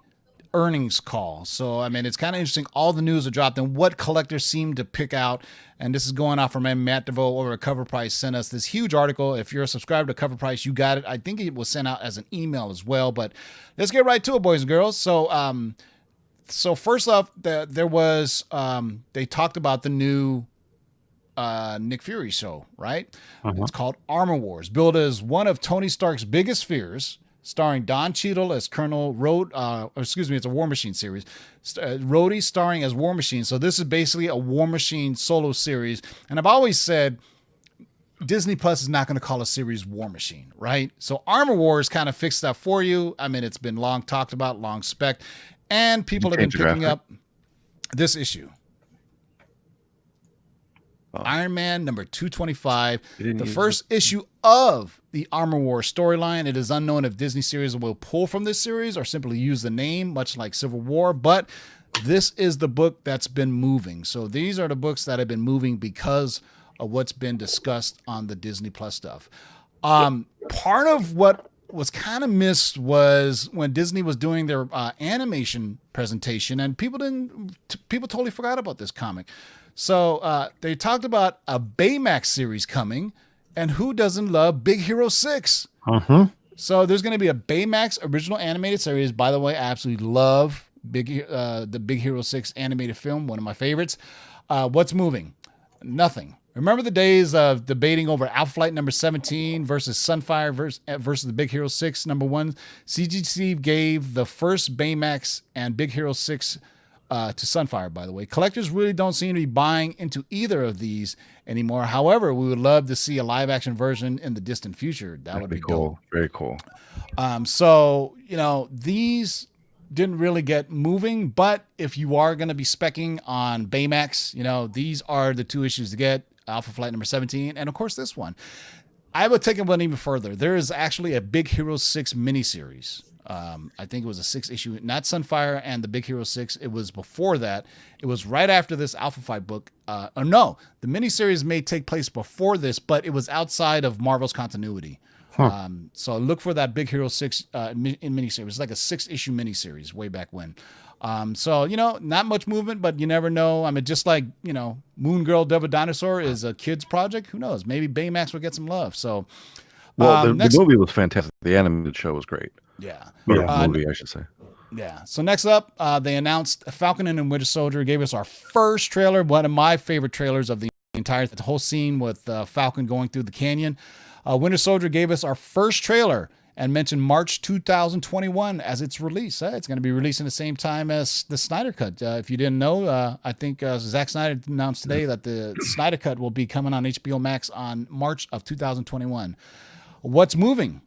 [SPEAKER 2] earnings call. So, I mean, it's kind of interesting. All the news are dropped and what collectors seem to pick out. And this is going off from Matt DeVoe over at CovrPrice sent us this huge article. If you're a subscriber to CovrPrice, you got it. I think it was sent out as an email as well, but let's get right to it, boys and girls. So first off, there was, they talked about the new Nick Fury show, right? It's called Armor Wars, billed as one of Tony Stark's biggest fears, starring Don Cheadle as Colonel it's a War Machine series. Rhodey starring as War Machine. So this is basically a War Machine solo series. And I've always said Disney Plus is not going to call a series War Machine, right? So Armor Wars kind of fixed that for you. I mean, it's been long talked about, long spec, and people have been picking up this issue. Iron Man number 225, the first issue of the Armor Wars storyline. It is unknown if Disney series will pull from this series or simply use the name, much like Civil War, but this is the book that's been moving. So these are the books that have been moving because of what's been discussed on the Disney Plus stuff. Part of what was kind of missed was when Disney was doing their animation presentation, and people totally forgot about this comic. So they talked about a Baymax series coming, and who doesn't love Big Hero 6? So there's going to be a Baymax original animated series. By the way, I absolutely love the Big Hero 6 animated film, one of my favorites. What's moving? Nothing. Remember the days of debating over Alpha Flight number 17 versus Sunfire versus the Big Hero 6 number 1? CGC gave the first Baymax and Big Hero 6 to Sunfire, by the way. Collectors really don't seem to be buying into either of these anymore. However, we would love to see a live action version in the distant future. That would be
[SPEAKER 1] cool.
[SPEAKER 2] dope.
[SPEAKER 1] Very cool.
[SPEAKER 2] So, these didn't really get moving, but if you are going to be speccing on Baymax, these are the two issues to get. Alpha Flight number 17, and of course this one. I would take it one even further. There is actually a Big Hero 6 miniseries. I think it was a 6-issue, not Sunfire and the Big Hero 6. It was before that. It was right after this Alpha Flight book. The miniseries may take place before this, but it was outside of Marvel's continuity. So look for that Big Hero 6 miniseries. It's like a 6-issue miniseries way back when. Not much movement, but you never know. I mean, just like, Moon Girl Devil Dinosaur is a kid's project. Who knows? Maybe Baymax will get some love. So,
[SPEAKER 1] the movie was fantastic. The animated show was great.
[SPEAKER 2] Yeah.
[SPEAKER 1] Movie, I should say.
[SPEAKER 2] Yeah. So next up, they announced Falcon and Winter Soldier, gave us our first trailer, one of my favorite trailers of the whole scene with Falcon going through the canyon. Winter Soldier gave us our first trailer and mentioned March 2021 as its release. It's going to be releasing the same time as the Snyder Cut. If you didn't know, I think Zack Snyder announced today that the Snyder Cut will be coming on HBO Max on March of 2021. What's moving?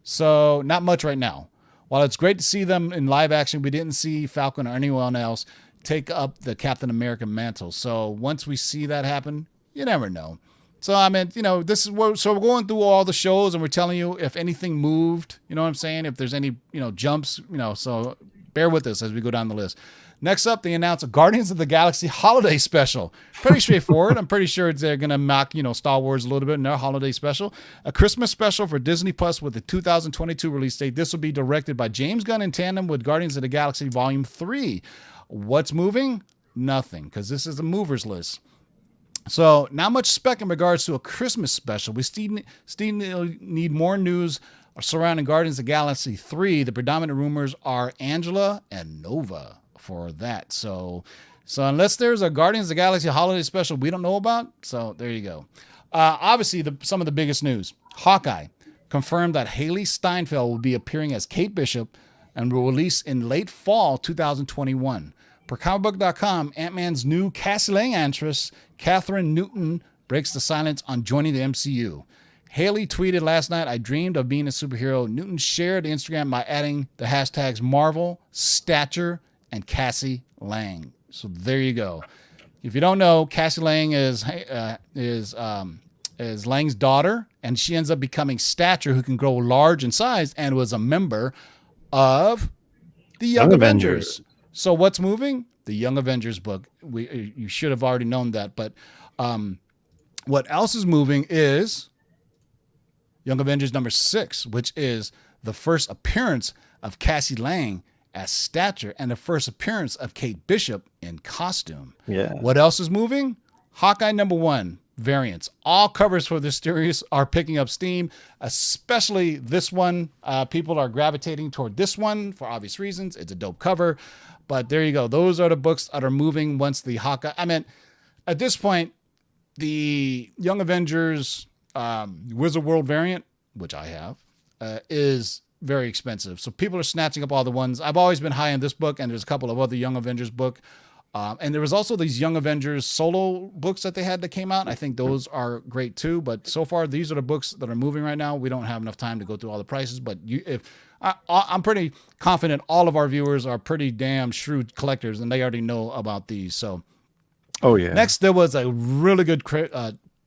[SPEAKER 2] So not much right now. While it's great to see them in live action, we didn't see Falcon or anyone else take up the Captain America mantle. So once we see that happen, you never know. So, I mean, this is we're going through all the shows and we're telling you if anything moved, you know what I'm saying? If there's any, jumps, so bear with us as we go down the list. Next up, they announced a Guardians of the Galaxy holiday special. Pretty straightforward. I'm pretty sure they're going to mock, Star Wars a little bit in their holiday special. A Christmas special for Disney Plus with the 2022 release date. This will be directed by James Gunn in tandem with Guardians of the Galaxy Volume 3. What's moving? Nothing, because this is a movers list. So not much spec in regards to a Christmas special. We still need more news surrounding Guardians of the Galaxy 3. The predominant rumors are Angela and Nova for that. So unless there's a Guardians of the Galaxy holiday special we don't know about, so there you go. Obviously, some of the biggest news. Hawkeye confirmed that Haley Steinfeld will be appearing as Kate Bishop and will release in late fall 2021. Per comicbook.com, Ant-Man's new Cassie Lang actress, Catherine Newton, breaks the silence on joining the MCU. Haley tweeted last night, "I dreamed of being a superhero." Newton shared Instagram by adding the hashtags Marvel, Stature, and Cassie Lang. So there you go. If you don't know, Cassie Lang is Lang's daughter, and she ends up becoming Stature, who can grow large in size, and was a member of the Young Avengers. So what's moving? The Young Avengers book. You should have already known that. But what else is moving is Young Avengers number 6, which is the first appearance of Cassie Lang as Stature and the first appearance of Kate Bishop in costume.
[SPEAKER 5] Yeah.
[SPEAKER 2] What else is moving? Hawkeye number 1 variants. All covers for this series are picking up steam, especially this one. People are gravitating toward this one for obvious reasons. It's a dope cover. But there you go. Those are the books that are moving once the Hawkeye. I mean, at this point, the Young Avengers Wizard World variant, which I have, is very expensive. So people are snatching up all the ones. I've always been high on this book, and there's a couple of other Young Avengers book. And there was also these Young Avengers solo books that they had that came out. I think those are great too. But so far, these are the books that are moving right now. We don't have enough time to go through all the prices, but I'm pretty confident all of our viewers are pretty damn shrewd collectors, and they already know about these. So,
[SPEAKER 1] Oh yeah.
[SPEAKER 2] next, there was a really good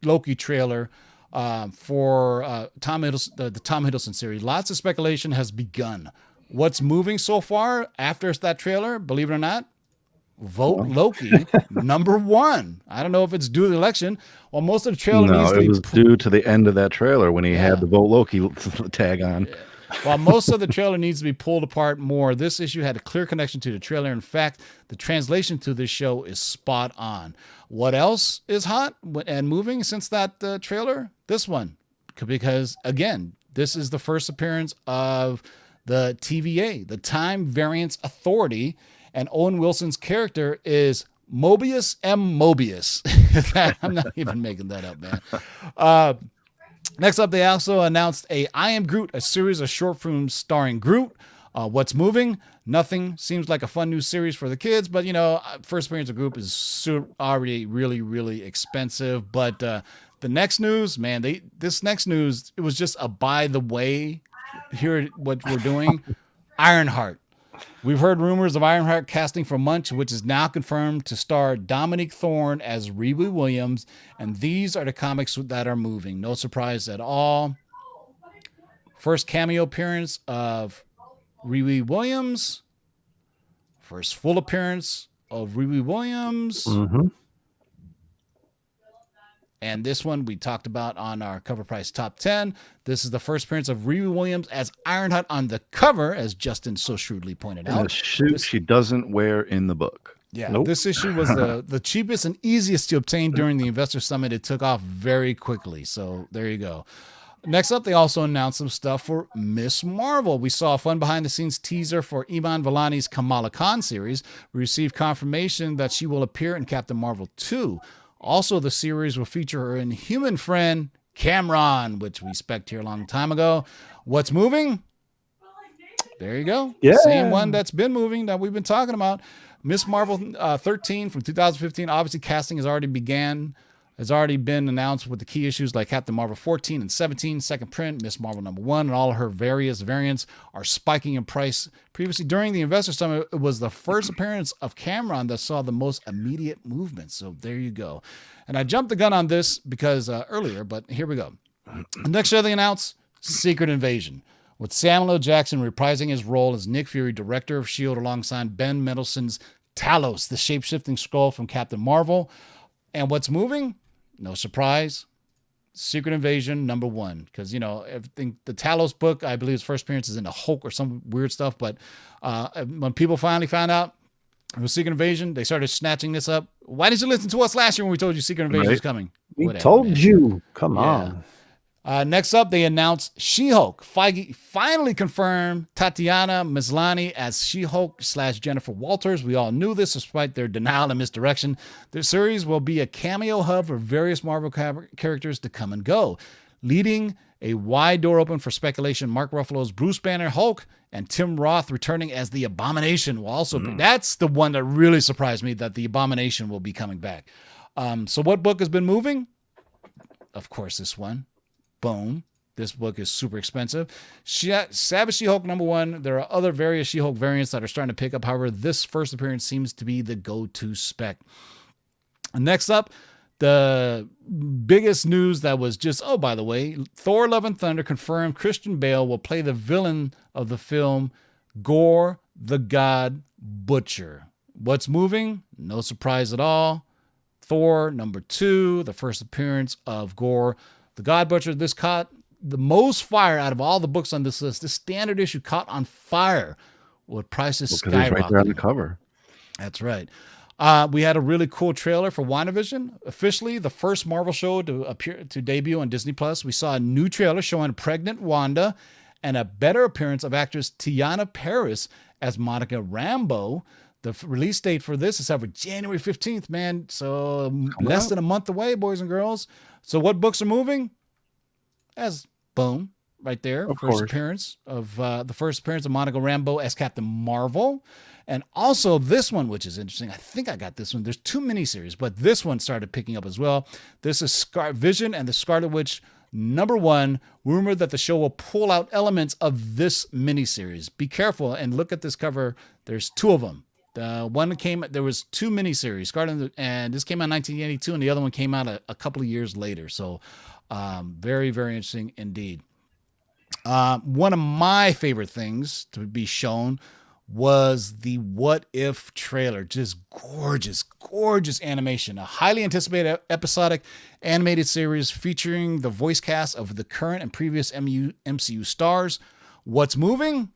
[SPEAKER 2] Loki trailer for Tom Hiddleston, the Tom Hiddleston series. Lots of speculation has begun. What's moving so far after that trailer, believe it or not? Vote Loki number 1. I don't know if it's due to the election. Well, most of the trailer needs to
[SPEAKER 1] it
[SPEAKER 2] be
[SPEAKER 1] was due to the end of that trailer when he had the Vote Loki tag on.
[SPEAKER 2] While most of the trailer needs to be pulled apart more, this issue had a clear connection to the trailer. In fact, the translation to this show is spot on. What else is hot and moving since that trailer? This one. Because, again, this is the first appearance of the TVA, the Time Variance Authority, and Owen Wilson's character is Mobius M. Mobius. I'm not even making that up, man. Next up, they also announced a I Am Groot, a series of short films starring Groot. What's moving? Nothing. Seems like a fun new series for the kids, but first appearance of Groot is already really, really expensive. But the next news, man, this next news, it was just a by the way. Here, what we're doing, Ironheart. We've heard rumors of Ironheart casting for Munch, which is now confirmed to star Dominique Thorne as Riri Williams, and these are the comics that are moving. No surprise at all. First cameo appearance of Riri Williams. First full appearance of Riri Williams.
[SPEAKER 5] Mm-hmm.
[SPEAKER 2] And this one we talked about on our Cover Price Top 10. This is the first appearance of Riri Williams as Ironheart on the cover, as Justin so shrewdly pointed out.
[SPEAKER 1] And a suit she doesn't wear in the book.
[SPEAKER 2] Yeah,
[SPEAKER 5] Nope.
[SPEAKER 2] This issue was the cheapest and easiest to obtain during the Investor Summit. It took off very quickly. So there you go. Next up, they also announced some stuff for Miss Marvel. We saw a fun behind-the-scenes teaser for Iman Vellani's Kamala Khan series. We received confirmation that she will appear in Captain Marvel 2. Also, the series will feature her Inhuman friend, Cameron, which we spec'd here a long time ago. What's moving? There you go.
[SPEAKER 5] Yeah.
[SPEAKER 2] Same one that's been moving that we've been talking about. Miss Marvel 13 from 2015. Obviously, casting has already been announced with the key issues like Captain Marvel 14 and 17, second print, Miss Marvel number 1, and all her various variants are spiking in price. Previously, during the Investor Summit, it was the first appearance of Cameron that saw the most immediate movement. So there you go. And I jumped the gun on this because earlier, but here we go. Next show they announced Secret Invasion, with Samuel L. Jackson reprising his role as Nick Fury, director of S.H.I.E.L.D. alongside Ben Mendelsohn's Talos, the shape-shifting Skrull from Captain Marvel. And what's moving? No surprise. Secret Invasion number 1. Because, everything, the Talos book, I believe his first appearance is in the Hulk or some weird stuff. But when people finally found out it was Secret Invasion, they started snatching this up. Why didn't you listen to us last year when we told you Secret Invasion was coming?
[SPEAKER 5] We
[SPEAKER 2] Whatever,
[SPEAKER 5] told
[SPEAKER 2] man.
[SPEAKER 5] you. Come on.
[SPEAKER 2] Next up, they announced She-Hulk. Feige finally confirmed Tatiana Maslany as She-Hulk / Jennifer Walters. We all knew this despite their denial and misdirection. The series will be a cameo hub for various Marvel characters to come and go, leading a wide door open for speculation. Mark Ruffalo's Bruce Banner Hulk and Tim Roth returning as the Abomination will also be. That's the one that really surprised me, that the Abomination will be coming back. So what book has been moving? Of course, this one. Boom. This book is super expensive. Savage She-Hulk number 1. There are other various She-Hulk variants that are starting to pick up. However, this first appearance seems to be the go-to spec. And next up, the biggest news that was just, by the way, Thor Love and Thunder confirmed Christian Bale will play the villain of the film, Gore the God Butcher. What's moving? No surprise at all. Thor number 2, the first appearance of Gore the God Butcher. This the most fire out of all the books on this list. This standard issue caught on fire with prices
[SPEAKER 1] Because it's right there on the
[SPEAKER 2] skyrocketing.
[SPEAKER 1] cover.
[SPEAKER 2] That's right. We had a really cool trailer for WandaVision. Officially, the first Marvel show to debut on Disney Plus. We saw a new trailer showing pregnant Wanda and a better appearance of actress Tiana Paris as Monica Rambeau. The release date for this is set for January 15th, man. So less than a month away, boys and girls. So what books are moving? As boom, right there.
[SPEAKER 1] Of
[SPEAKER 2] first
[SPEAKER 1] course.
[SPEAKER 2] appearance of the first appearance of Monica Rambeau as Captain Marvel. And also this one, which is interesting. I think I got this one. There's 2 miniseries, but this one started picking up as well. This is Vision and the Scarlet Witch #1. Rumored that the show will pull out elements of this miniseries. Be careful and look at this cover. There's 2 of them. The one that there was 2 miniseries, and this came out in 1982, and the other one came out a couple of years later. So very, very interesting indeed. One of my favorite things to be shown was the What If trailer. Just gorgeous, gorgeous animation. A highly anticipated episodic animated series featuring the voice cast of the current and previous MCU stars. What's moving?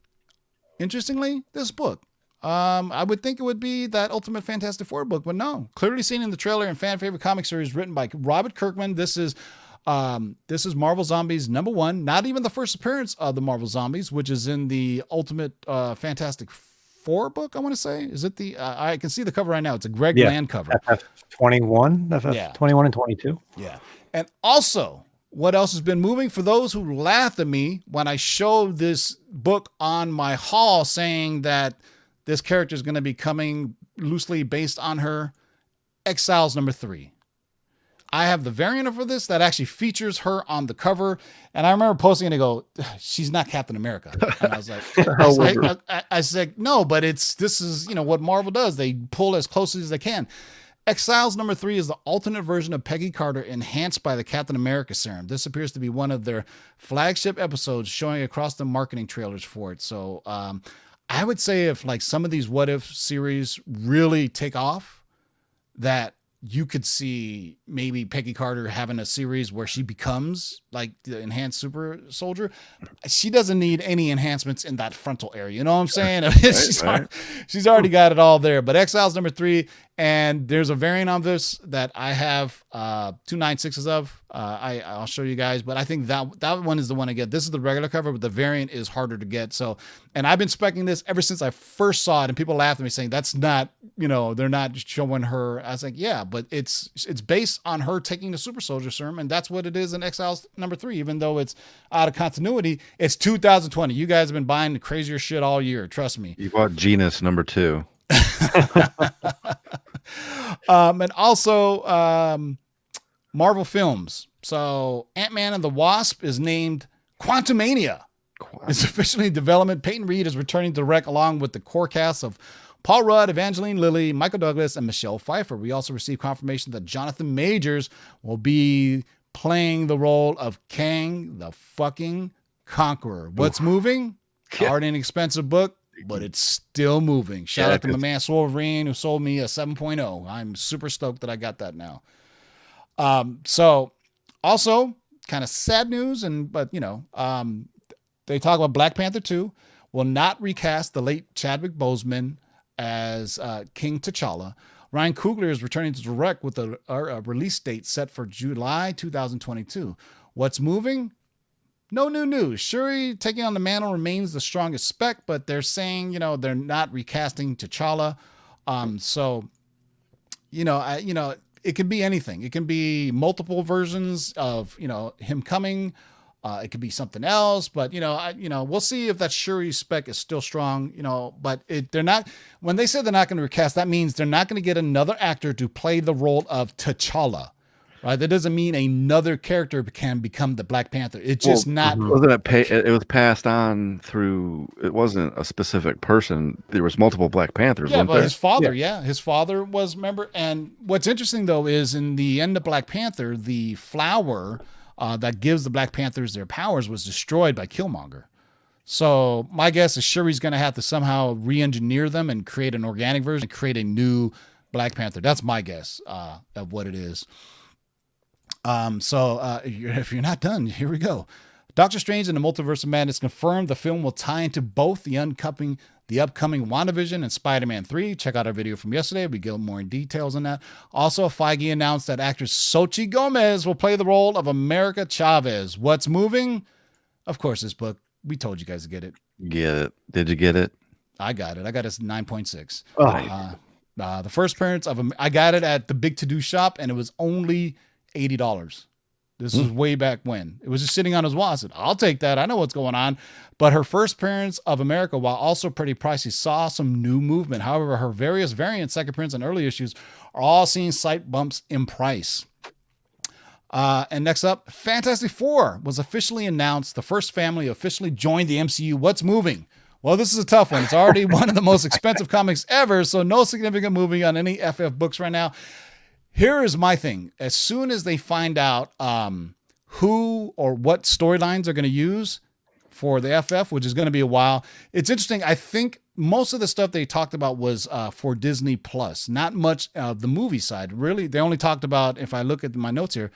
[SPEAKER 2] Interestingly, this book. I would think it would be that Ultimate Fantastic Four book, but no. Clearly seen in the trailer and fan favorite comic series written by Robert Kirkman. This is Marvel Zombies #1. Not even the first appearance of the Marvel Zombies, which is in the Ultimate Fantastic Four book, I want to say. Is it the I can see the cover right now. It's a Greg Land cover.
[SPEAKER 5] FF21,
[SPEAKER 2] Yeah.
[SPEAKER 5] 21 and 22.
[SPEAKER 2] Yeah. And also, what else has been moving? For those who laughed at me when I showed this book on my haul saying that this character is going to be coming loosely based on her, Exiles #3. I have the variant for this that actually features her on the cover. And I remember posting it and go, she's not Captain America. And I was like, I said, no, but this is, what Marvel does. They pull as closely as they can. Exiles #3 is the alternate version of Peggy Carter enhanced by the Captain America serum. This appears to be one of their flagship episodes showing across the marketing trailers for it. So I would say if like some of these What If series really take off, that you could see maybe Peggy Carter having a series where she becomes like the enhanced super soldier. She doesn't need any enhancements in that frontal area. You know what I'm saying? She's already got it all there. But Exiles #3, and there's a variant on this that I have 296s of. I'll show you guys, but I think that one is the one I get. This is the regular cover, but the variant is harder to get. So, and I've been speccing this ever since I first saw it, and people laughed at me saying that's not, they're not showing her. I was like, yeah, but it's based on her taking the super soldier serum, and that's what it is in Exiles #3. Even though it's out of continuity, it's 2020. You guys have been buying the crazier shit all year. Trust me.
[SPEAKER 1] You bought Genus #2.
[SPEAKER 2] And also Marvel films. So Ant-Man and the Wasp is named Quantumania. It's officially in development. Peyton Reed is returning to direct along with the core cast of Paul Rudd, Evangeline Lilly, Michael Douglas, and Michelle Pfeiffer. We also received confirmation that Jonathan Majors will be playing the role of Kang the fucking Conqueror. What's moving? Already an expensive book, but it's still moving. Shout out to my man Wolverine who sold me a 7.0. I'm super stoked that I got that now. So also kind of sad news, but they talk about Black Panther 2 will not recast the late Chadwick Boseman as King T'Challa. Ryan Coogler is returning to direct with a release date set for July 2022. What's moving? No new news. Shuri taking on the mantle remains the strongest spec, but they're saying, they're not recasting T'Challa. It can be anything. It can be multiple versions of, him coming. It could be something else, but we'll see if that Shuri spec is still strong, but they're not, when they say they're not going to recast, that means they're not going to get another actor to play the role of T'Challa, right? That doesn't mean another character can become the Black Panther. It's just not.
[SPEAKER 1] Wasn't it was passed on through, it wasn't a specific person. There was multiple Black Panthers.
[SPEAKER 2] Yeah, but
[SPEAKER 1] his
[SPEAKER 2] father, his father was member. And what's interesting though, is in the end of Black Panther, the flower that gives the Black Panthers their powers was destroyed by Killmonger. So my guess is Shuri's going to have to somehow re-engineer them and create an organic version and create a new Black Panther. That's my guess of what it is. If you're not done, here we go. Doctor Strange and the Multiverse of Madness confirmed the film will tie into both the upcoming WandaVision and Spider-Man 3. Check out our video from yesterday. We get more details on that. Also, Feige announced that actress Xochitl Gomez will play the role of America Chavez. What's moving? Of course, this book. We told you guys to get it.
[SPEAKER 1] Get it. Did you get it?
[SPEAKER 2] I got it. I got it 9.6.
[SPEAKER 5] Oh.
[SPEAKER 2] The first appearance of I got it at the Big To Do shop, and it was only $80. This was way back when. It was just sitting on his wall. I said, I'll take that. I know what's going on. But her first appearance of America, while also pretty pricey, saw some new movement. However, her various variants, second appearance, and early issues are all seeing slight bumps in price. And next up, Fantastic Four was officially announced. The first family officially joined the MCU. What's moving? Well, this is a tough one. It's already one of the most expensive comics ever, so no significant moving on any FF books right now. Here is my thing. As soon as they find out who or what storylines they're going to use for the FF, which is going to be a while, it's interesting. I think most of the stuff they talked about was for Disney Plus, not much of the movie side. Really, they only talked about, if I look at my notes here,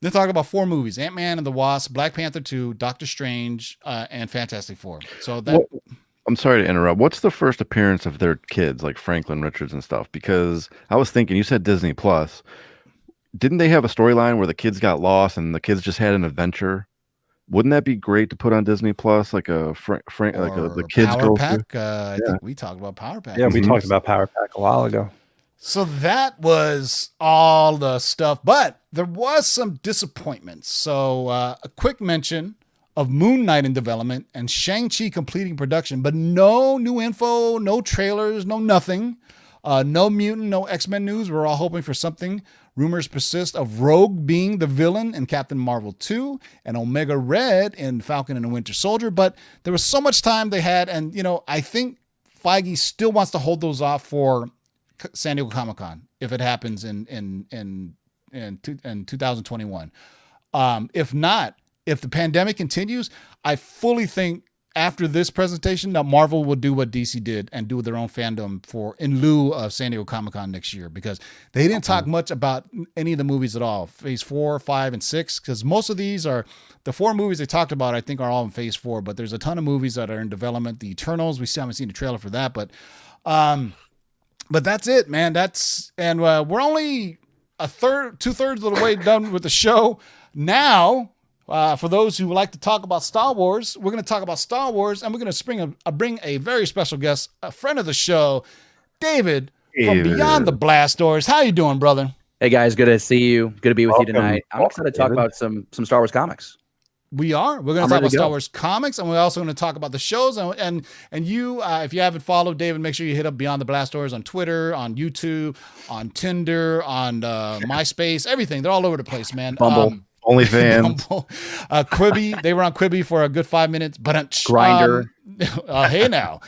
[SPEAKER 2] they talked about 4 movies: Ant-Man and the Wasp, Black Panther 2, Doctor Strange, and Fantastic Four. So that...
[SPEAKER 1] I'm sorry to interrupt. What's the first appearance of their kids, like Franklin Richards and stuff? Because I was thinking, you said Disney Plus. Didn't they have a storyline where the kids got lost and the kids just had an adventure? Wouldn't that be great to put on Disney Plus, like a the kids
[SPEAKER 2] Power
[SPEAKER 1] go
[SPEAKER 2] Pack?
[SPEAKER 1] through?
[SPEAKER 2] I think we talked about Power Pack.
[SPEAKER 5] Yeah, we talked about Power Pack a while ago.
[SPEAKER 2] So that was all the stuff, but there was some disappointments. So a quick mention of Moon Knight in development and Shang-Chi completing production, but no new info, no trailers, no nothing. No Mutant, no X-Men news. We're all hoping for something. Rumors persist of Rogue being the villain in Captain Marvel 2 and Omega Red in Falcon and the Winter Soldier, but there was so much time they had, and I think Feige still wants to hold those off for San Diego Comic-Con if it happens in 2021. If not, if the pandemic continues, I fully think after this presentation that Marvel will do what DC did and do their own fandom in lieu of San Diego Comic-Con next year, because they didn't talk much about any of the movies at all. Phase 4, 5, and 6, because most of these are the 4 movies they talked about, I think, are all in Phase 4, but there's a ton of movies that are in development. The Eternals, we still haven't seen the trailer for that, but that's it, man. We're only 2/3 of the way done with the show now. For those who like to talk about Star Wars, we're going to talk about Star Wars, and we're going to bring a very special guest, a friend of the show, David from Beyond the Blast Doors. How you doing, brother?
[SPEAKER 6] Hey guys, good to see you. Good to be with you tonight. I'm excited to talk about some Star Wars comics.
[SPEAKER 2] We are. We're going to talk about Star Wars comics, and we're also going to talk about the shows. And you, if you haven't followed David, make sure you hit up Beyond the Blast Doors on Twitter, on YouTube, on Tinder, on MySpace, everything. They're all over the place, man.
[SPEAKER 6] Bumble.
[SPEAKER 1] OnlyFans.
[SPEAKER 2] Quibi. They were on Quibi for a good 5 minutes. But
[SPEAKER 6] Grindr.
[SPEAKER 2] Hey now.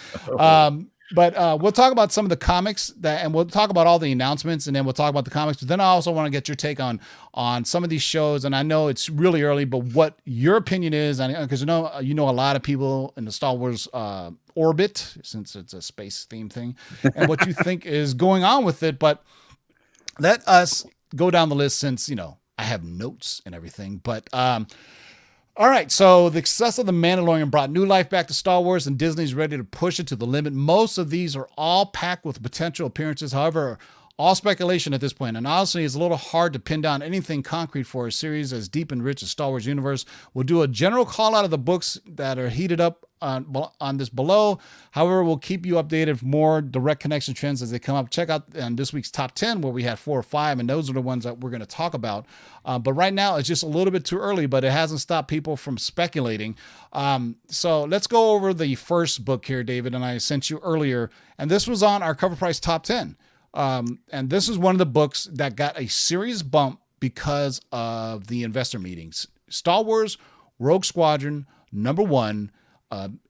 [SPEAKER 2] But we'll talk about some of the comics and we'll talk about all the announcements, and then we'll talk about the comics. But then I also want to get your take on some of these shows. And I know it's really early, but what your opinion is, because you know a lot of people in the Star Wars orbit, since it's a space themed thing, and what you think is going on with it. But let us go down the list, since I have notes and everything. But all right, so the success of The Mandalorian brought new life back to Star Wars, and Disney's ready to push it to the limit. Most of these are all packed with potential appearances. However, all speculation at this point, and honestly, it's a little hard to pin down anything concrete for a series as deep and rich as Star Wars universe. We'll do a general call out of the books that are heated up on this below. However, we'll keep you updated for more direct connection trends as they come up. Check out this week's top 10 where we had 4 or 5, and those are the ones that we're going to talk about. But right now, it's just a little bit too early, but it hasn't stopped people from speculating. So let's go over the first book here, David, and I sent you earlier, and this was on our CovrPrice top 10. And this is one of the books that got a serious bump because of the investor meetings. Star Wars Rogue Squadron #1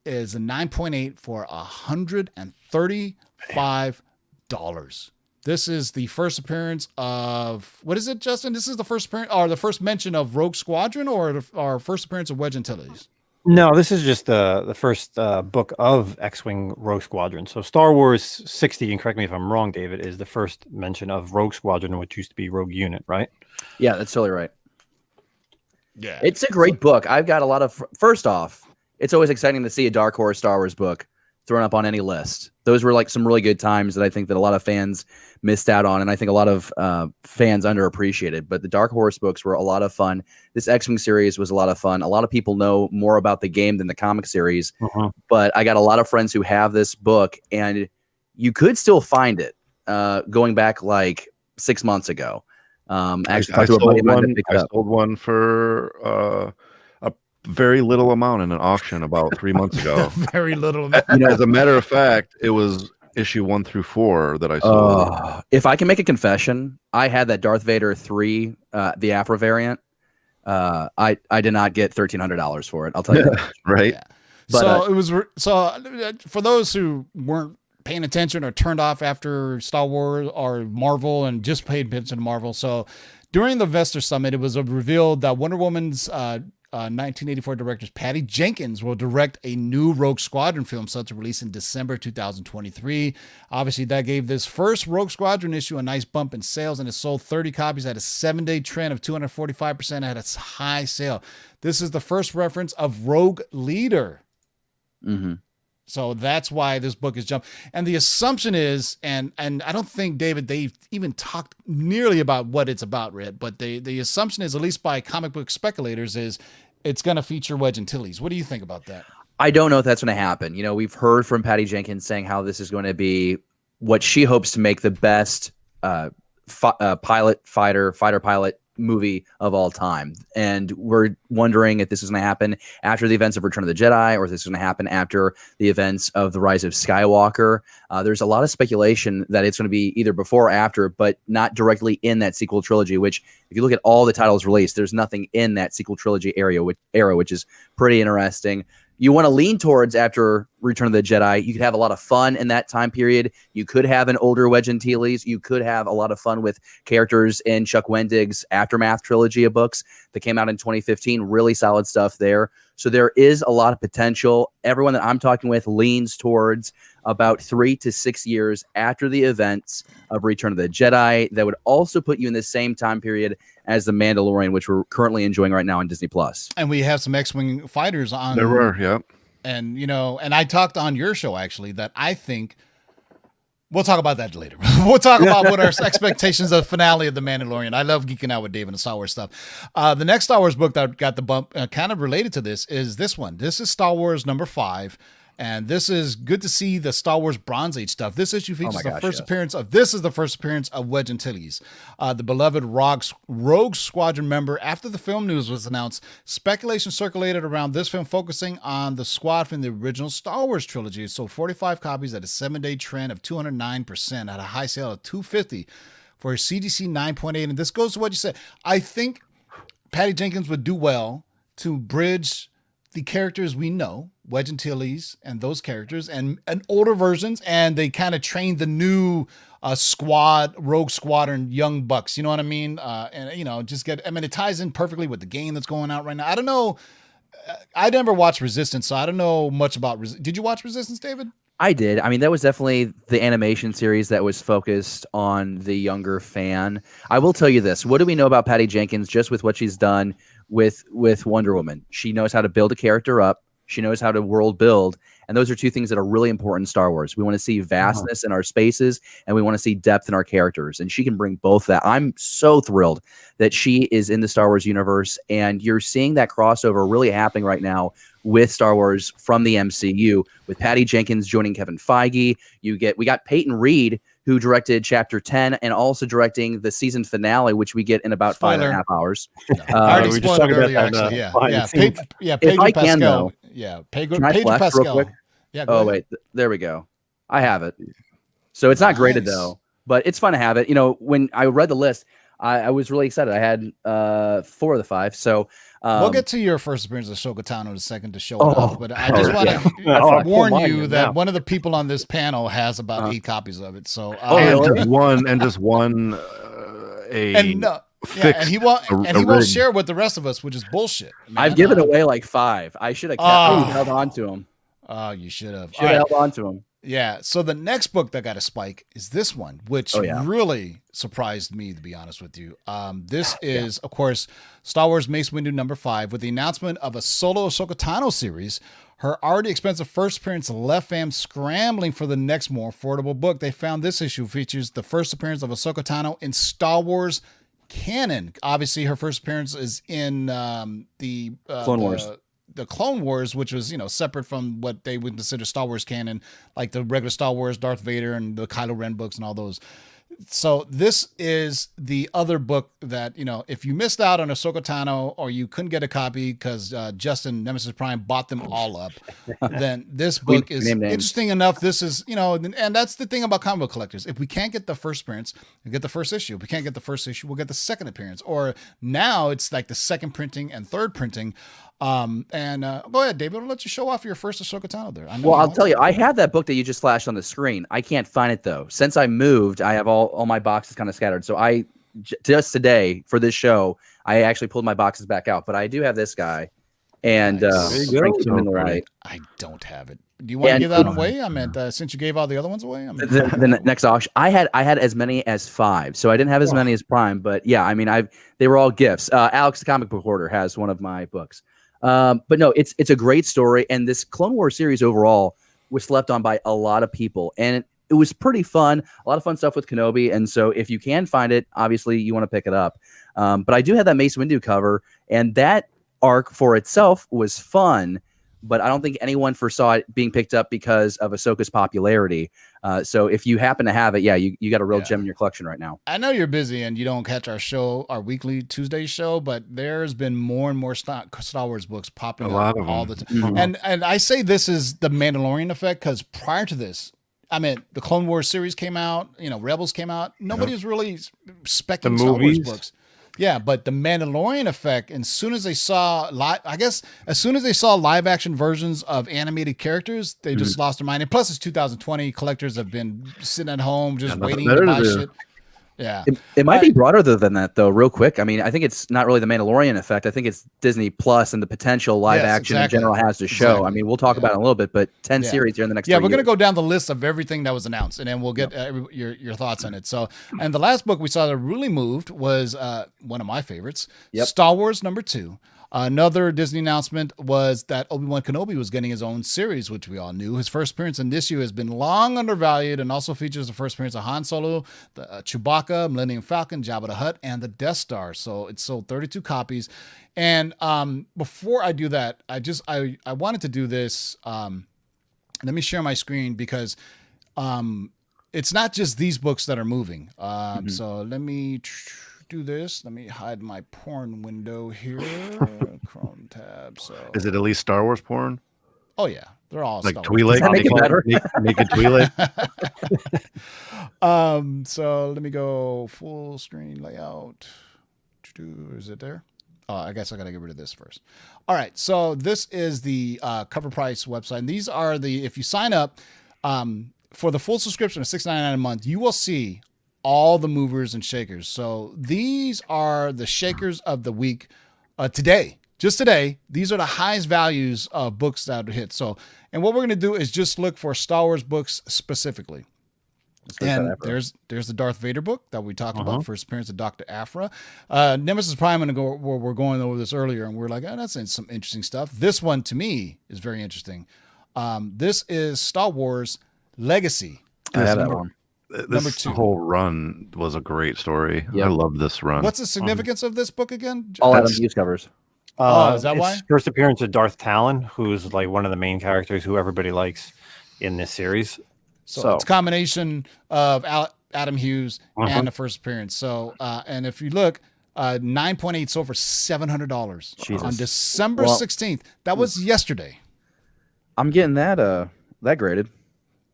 [SPEAKER 2] is a 9.8 for $135. This is the first appearance of, what is it, Justin? This is the first appearance, or the first mention of Rogue Squadron, or our first appearance of Wedge Antilles?
[SPEAKER 5] No, this is just the first book of X-Wing Rogue Squadron. So Star Wars 60, and correct me if I'm wrong, David, is the first mention of Rogue Squadron, which used to be Rogue Unit, right?
[SPEAKER 6] Yeah, that's totally right.
[SPEAKER 2] Yeah,
[SPEAKER 6] It's a great book. I've got a lot of. First off, it's always exciting to see a Dark Horse Star Wars book thrown up on any list. Those were like some really good times that I think that a lot of fans missed out on, and I think a lot of fans underappreciated. But the Dark Horse books were a lot of fun. This X-Wing series was a lot of fun. A lot of people know more about the game than the comic series, but I got a lot of friends who have this book, and you could still find it going back like 6 months ago. Actually,
[SPEAKER 1] I
[SPEAKER 6] talked to a buddy of mine that
[SPEAKER 1] sold
[SPEAKER 6] picked
[SPEAKER 1] one.
[SPEAKER 6] it
[SPEAKER 1] I
[SPEAKER 6] up.
[SPEAKER 1] sold one for a very little amount in an auction about 3 months ago.
[SPEAKER 2] very little.
[SPEAKER 1] As a matter of fact, it was issue 1 through 4 that I sold.
[SPEAKER 6] If I can make a confession, I had that Darth Vader 3, the Afro variant. I did not get $1,300 for it. I'll tell you that.
[SPEAKER 1] Right?
[SPEAKER 2] Yeah.
[SPEAKER 6] But,
[SPEAKER 2] So it was for those who weren't paying attention or turned off after Star Wars or Marvel and just paid attention to Marvel. So during the Investor Summit, it was revealed that Wonder Woman's 1984 director Patty Jenkins will direct a new Rogue Squadron film set to release in December 2023. Obviously, that gave this first Rogue Squadron issue a nice bump in sales, and it sold 30 copies at a 7-day trend of 245% at its high sale. This is the first reference of Rogue Leader.
[SPEAKER 6] Mm-hmm.
[SPEAKER 2] So that's why this book is jumped. And the assumption is, and I don't think, David, they've even talked nearly about what it's about, Red, but the assumption is, at least by comic book speculators, is it's going to feature Wedge Antilles. What do you think about that?
[SPEAKER 6] I don't know if that's going to happen. You know, we've heard from Patty Jenkins saying how this is going to be what she hopes to make the best fighter pilot movie of all time. And we're wondering if this is going to happen after the events of Return of the Jedi, or if this is going to happen after the events of the Rise of Skywalker. There's a lot of speculation that it's going to be either before or after, but not directly in that sequel trilogy, which, if you look at all the titles released, there's nothing in that sequel trilogy era, which is pretty interesting. You want to lean towards after Return of the Jedi. You could have a lot of fun in that time period. You could have an older Wedge Antilles. You could have a lot of fun with characters in Chuck Wendig's Aftermath trilogy of books that came out in 2015. Really solid stuff there. So there is a lot of potential. Everyone that I'm talking with leans towards about 3 to 6 years after the events of Return of the Jedi. That would also put you in the same time period as The Mandalorian, which we're currently enjoying right now on Disney+.
[SPEAKER 2] And we have some X-Wing fighters on.
[SPEAKER 1] There were, yep.
[SPEAKER 2] And, and I talked on your show, actually, that I think we'll talk about that later. We'll talk about what our expectations of the finale of The Mandalorian. I love geeking out with Dave and the Star Wars stuff. The next Star Wars book that got the bump, kind of related to this, is this one. This is Star Wars number 5. And this is good to see the Star Wars Bronze Age stuff. This issue features the first appearance of Wedge Antilles, the beloved Rogue Squadron member. After the film news was announced, speculation circulated around this film focusing on the squad from the original Star Wars trilogy. It sold 45 copies at a 7-day trend of 209% at a high sale of $250 for a CGC 9.8. And this goes to what you said. I think Patty Jenkins would do well to bridge the characters we know, Wedge Antilles and those characters, and older versions, and they kind of train the new Rogue Squadron young bucks. You know what I mean? It ties in perfectly with the game that's going out right now. I don't know. I never watched Resistance, so I don't know much about Did you watch Resistance, David?
[SPEAKER 6] I did. I mean, that was definitely the animation series that was focused on the younger fan. I will tell you this. What do we know about Patty Jenkins just with what she's done with Wonder Woman? She knows how to build a character up. She knows how to world build. And those are two things that are really important in Star Wars. We want to see vastness in our spaces, and we want to see depth in our characters. And she can bring both that. I'm so thrilled that she is in the Star Wars universe, and you're seeing that crossover really happening right now with Star Wars from the MCU, with Patty Jenkins joining Kevin Feige. We got Peyton Reed, who directed Chapter 10 and also directing the season finale, which we get in about 5.5 hours.
[SPEAKER 2] I already
[SPEAKER 5] we just
[SPEAKER 2] spoiled it
[SPEAKER 5] talked
[SPEAKER 2] earlier,
[SPEAKER 5] about that,
[SPEAKER 2] actually. Pedro
[SPEAKER 6] I
[SPEAKER 2] Pascal.
[SPEAKER 6] can, though.
[SPEAKER 2] Yeah,
[SPEAKER 6] Can I
[SPEAKER 2] Pedro
[SPEAKER 6] flex
[SPEAKER 2] Pascal.
[SPEAKER 6] real quick?
[SPEAKER 2] Yeah.
[SPEAKER 6] Oh, wait. There we go. I have it. So it's not graded, though, but it's fun to have it. When I read the list, I was really excited. I had 4 of the 5. So
[SPEAKER 2] we'll get to your first appearance of Ahsoka Tano in a second to show it off, but I just want to warn you that one of the people on this panel has about 8 copies of it. So
[SPEAKER 1] just one
[SPEAKER 2] and he won't share it with the rest of us, which is bullshit. Man.
[SPEAKER 6] I've given away like 5. I should have held on to them.
[SPEAKER 2] Oh, you should have.
[SPEAKER 6] Held on to them.
[SPEAKER 2] Yeah. So the next book that got a spike is this one, which
[SPEAKER 6] Oh, yeah.
[SPEAKER 2] really surprised me, to be honest with you. This is, of course, Star Wars Mace Windu #5 with the announcement of a solo Ahsoka Tano series. Her already expensive first appearance left fans scrambling for the next more affordable book. They found this issue features the first appearance of Ahsoka Tano in Star Wars canon. Obviously, her first appearance is in the
[SPEAKER 6] Clone Wars.
[SPEAKER 2] The Clone Wars, which was, separate from what they would consider Star Wars canon, like the regular Star Wars, Darth Vader, and the Kylo Ren books and all those. So this is the other book that, if you missed out on Ahsoka Tano or you couldn't get a copy because Justin Nemesis Prime bought them all up, then this book is
[SPEAKER 6] name names.
[SPEAKER 2] interesting enough. This is, and that's the thing about comic book collectors. If we can't get the first appearance, we get the first issue. If we can't get the first issue, we'll get the second appearance. Or now it's like the second printing and third printing. Go ahead, David. I'll let you show off your first Ahsoka Tano there.
[SPEAKER 6] Well, I'll tell you, I have that book that you just flashed on the screen. I can't find it though. Since I moved, I have all my boxes kind of scattered. So just today for this show, I actually pulled my boxes back out. But I do have this guy, and
[SPEAKER 2] Nice.
[SPEAKER 6] Frank him in the right.
[SPEAKER 2] I don't have it. Do you want to give that away? I meant since you gave all the other ones away.
[SPEAKER 6] The next auction, I had as many as 5, so I didn't have as many as Prime. But yeah, I mean, they were all gifts. Alex, the comic book hoarder, has one of my books. But no, it's a great story, and this Clone Wars series overall was slept on by a lot of people, and it was pretty fun. A lot of fun stuff with Kenobi, and so if you can find it, obviously you want to pick it up. But I do have that Mace Windu cover, and that arc for itself was fun. But I don't think anyone foresaw it being picked up because of Ahsoka's popularity. So if you happen to have it, you got a real gem in your collection right now.
[SPEAKER 2] I know you're busy and you don't catch our weekly Tuesday show, but there's been more and more Star Wars books popping up all the time.
[SPEAKER 6] Mm-hmm.
[SPEAKER 2] And I say this is the Mandalorian effect because prior to this, I mean, the Clone Wars series came out, Rebels came out. Nobody was really specking Star Wars books. Yeah, but the Mandalorian effect, as soon as they saw live action versions of animated characters, they just lost their mind. And plus, it's 2020. Collectors have been sitting at home just waiting to buy shit. Yeah.
[SPEAKER 6] It might be broader than that, though, real quick. I mean, I think it's not really the Mandalorian effect. I think it's Disney Plus and the potential live action in general has to show. Exactly. I mean, we'll talk about it in a little bit, but 10 series here in the next 3 years.
[SPEAKER 2] We're going to go down the list of everything that was announced, and then we'll get your thoughts on it. So, and the last book we saw that really moved was one of my favorites, Star Wars #2. Another Disney announcement was that Obi-Wan Kenobi was getting his own series, which we all knew. His first appearance in this issue has been long undervalued and also features the first appearance of Han Solo, the Chewbacca, Millennium Falcon, Jabba the Hutt, and the Death Star. So it sold 32 copies. And before I do that, I wanted to do this. Let me share my screen because it's not just these books that are moving. So let me do this. Let me hide my porn window here. Chrome tab. So
[SPEAKER 1] is it at least Star Wars porn?
[SPEAKER 2] Oh yeah, they're all
[SPEAKER 1] like
[SPEAKER 2] Star
[SPEAKER 1] Twi'lek.
[SPEAKER 6] Make it better.
[SPEAKER 1] Make it Twi'lek.
[SPEAKER 2] So let me go full screen layout. Is it there? Oh, I guess I gotta get rid of this first. All right, so this is the CovrPrice website. And these are if you sign up for the full subscription of $6.99 a month, you will see all the movers and shakers. So these are the shakers of the week today. Just today, these are the highest values of books that hit. So, and what we're going to do is just look for Star Wars books specifically. And there's the Darth Vader book that we talked about, first appearance of Dr. Aphra. Nemesis Prime, we're going over this earlier, and we're like, that's some interesting stuff. This one, to me, is very interesting. This is Star Wars Legacy.
[SPEAKER 6] I have that one.
[SPEAKER 1] This whole run was a great story. I love this run.
[SPEAKER 2] What's the significance of this book again?
[SPEAKER 6] All Adam Hughes covers.
[SPEAKER 2] Is that why?
[SPEAKER 5] First appearance of Darth Talon, who's like one of the main characters who everybody likes in this series.
[SPEAKER 2] So it's a combination of Adam Hughes and the first appearance. So, and if you look, 9.8 sold for $700 on December 16th. That was yesterday.
[SPEAKER 6] I'm getting that graded.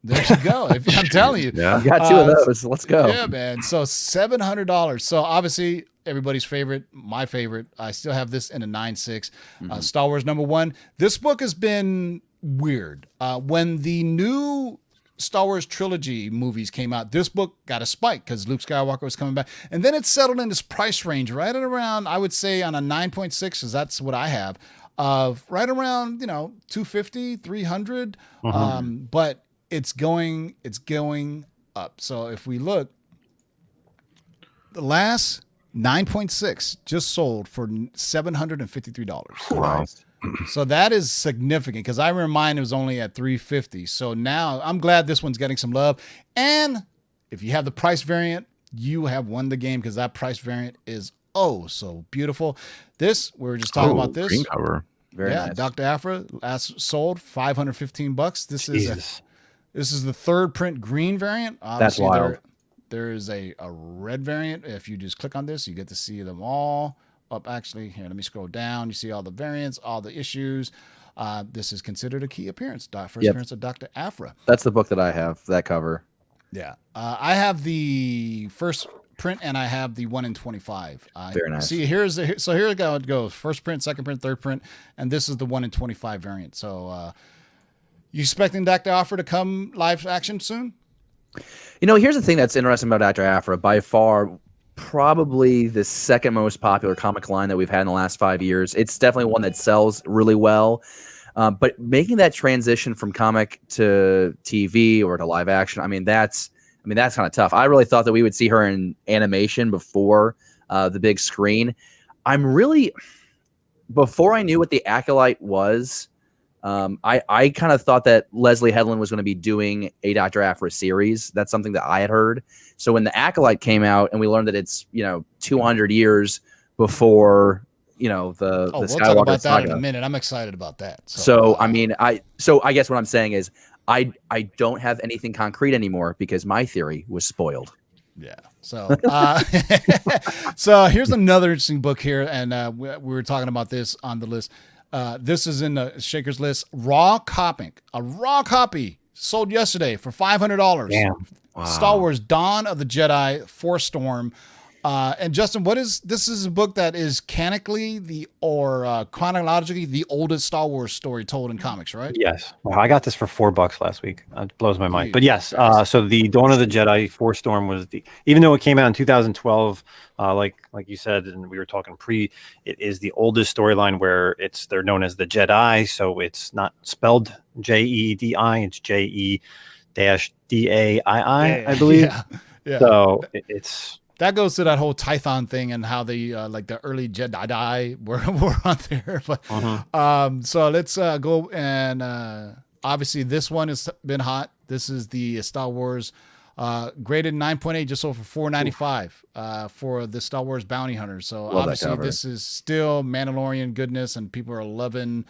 [SPEAKER 2] There you go. I'm telling you.
[SPEAKER 6] I've got 2 of those. Let's go.
[SPEAKER 2] Yeah, man. So $700. So obviously everybody's favorite, my favorite. I still have this in a 9.6. Star Wars #1. This book has been weird. When the new Star Wars trilogy movies came out, this book got a spike because Luke Skywalker was coming back. And then it settled in this price range right at around, I would say on a 9.6, because that's what I have, of right around, $250, $300. But it's going up. So if we look, the last 9.6 just sold for $753.
[SPEAKER 1] Wow.
[SPEAKER 2] So that is significant because I remember mine was only at $350. So now I'm glad this one's getting some love. And if you have the price variant, you have won the game because that price variant is so beautiful. This, we were just talking about this.
[SPEAKER 1] Green cover.
[SPEAKER 6] Very nice.
[SPEAKER 2] Dr. Afra last sold $515.
[SPEAKER 5] Jesus.
[SPEAKER 2] This is the third print green variant.
[SPEAKER 6] That's wild.
[SPEAKER 2] There is a red variant. If you just click on this, you get to see them all up. Actually, here, let me scroll down. You see all the variants, all the issues. This is considered a key appearance. First appearance of Dr. Afra.
[SPEAKER 6] That's the book that I have, that cover.
[SPEAKER 2] Yeah. I have the first print and I have the 1 in 25.
[SPEAKER 6] Very nice.
[SPEAKER 2] See, here it goes. First print, second print, third print, and this is the 1 in 25 variant. So, you expecting Dr. Afra to come live action soon?
[SPEAKER 6] Here's the thing that's interesting about Dr. Afra. By far, probably the second most popular comic line that we've had in the last 5 years. It's definitely one that sells really well. But making that transition from comic to TV or to live action, that's kind of tough. I really thought that we would see her in animation before the big screen. Before I knew what the Acolyte was, I kind of thought that Leslie Headland was going to be doing a Dr. Afra series. That's something that I had heard. So when the Acolyte came out and we learned that it's 200 years before the
[SPEAKER 2] we'll
[SPEAKER 6] Skywalker
[SPEAKER 2] talk about
[SPEAKER 6] saga.
[SPEAKER 2] that in a minute. I'm excited about that.
[SPEAKER 6] I guess what I'm saying is I don't have anything concrete anymore because my theory was spoiled.
[SPEAKER 2] Yeah. So, so here's another interesting book here, and we were talking about this on the list. This is in the Shakers list. A raw copy sold yesterday for $500.
[SPEAKER 5] Damn.
[SPEAKER 1] Wow.
[SPEAKER 2] Star Wars: Dawn of the Jedi, Force Storm. And Justin, this is a book that is canonically chronologically the oldest Star Wars story told in comics, right?
[SPEAKER 5] Yes. Wow, I got this for $4 last week. It blows my mind. But yes,
[SPEAKER 2] Christ.
[SPEAKER 5] so the Dawn of the Jedi Force Storm was even though it came out in 2012, like you said, and we were talking it is the oldest storyline where they're known as the Jedi. So it's not spelled Jeedi, it's JE-DAII, I believe.
[SPEAKER 2] Yeah.
[SPEAKER 5] So it's.
[SPEAKER 2] That goes to that whole Tython thing and how the the early Jedi were on there. But so let's go and obviously this one has been hot. This is the Star Wars graded 9.8, just sold for $4.95 for the Star Wars Bounty Hunter. So obviously this is still Mandalorian goodness, and people are loving.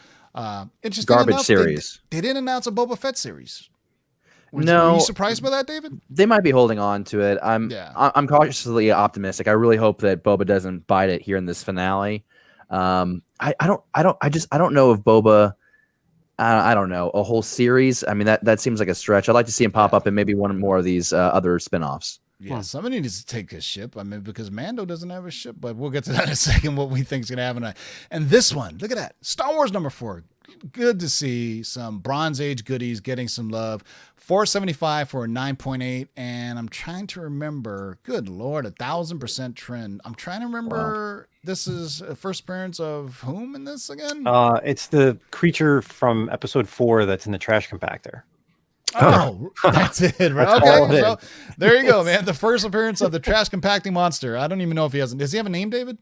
[SPEAKER 2] Interesting
[SPEAKER 6] Garbage
[SPEAKER 2] enough,
[SPEAKER 6] series.
[SPEAKER 2] They didn't announce a Boba Fett series. Were you surprised by that, David?
[SPEAKER 6] They might be holding on to it. I'm cautiously optimistic. I really hope that Boba doesn't bite it here in this finale. I don't know if Boba. I don't know, a whole series. That seems like a stretch. I'd like to see him pop up in maybe one more of these other spinoffs.
[SPEAKER 2] Yeah, somebody needs to take his ship. Because Mando doesn't have a ship, but we'll get to that in a second. What we think is going to happen. And this one, look at that, Star Wars #4. Good to see some Bronze Age goodies getting some love. $4.75 for a 9.8, and I'm trying to remember. Good Lord, 1,000% trend. I'm trying to remember. Wow. This is a first appearance of whom in this again?
[SPEAKER 5] It's the creature from Episode 4 that's in the trash compactor.
[SPEAKER 2] Oh, that's it, right? Okay, so there you go, man. The first appearance of the trash compacting monster. I don't even know if he has. Does he have a name, David?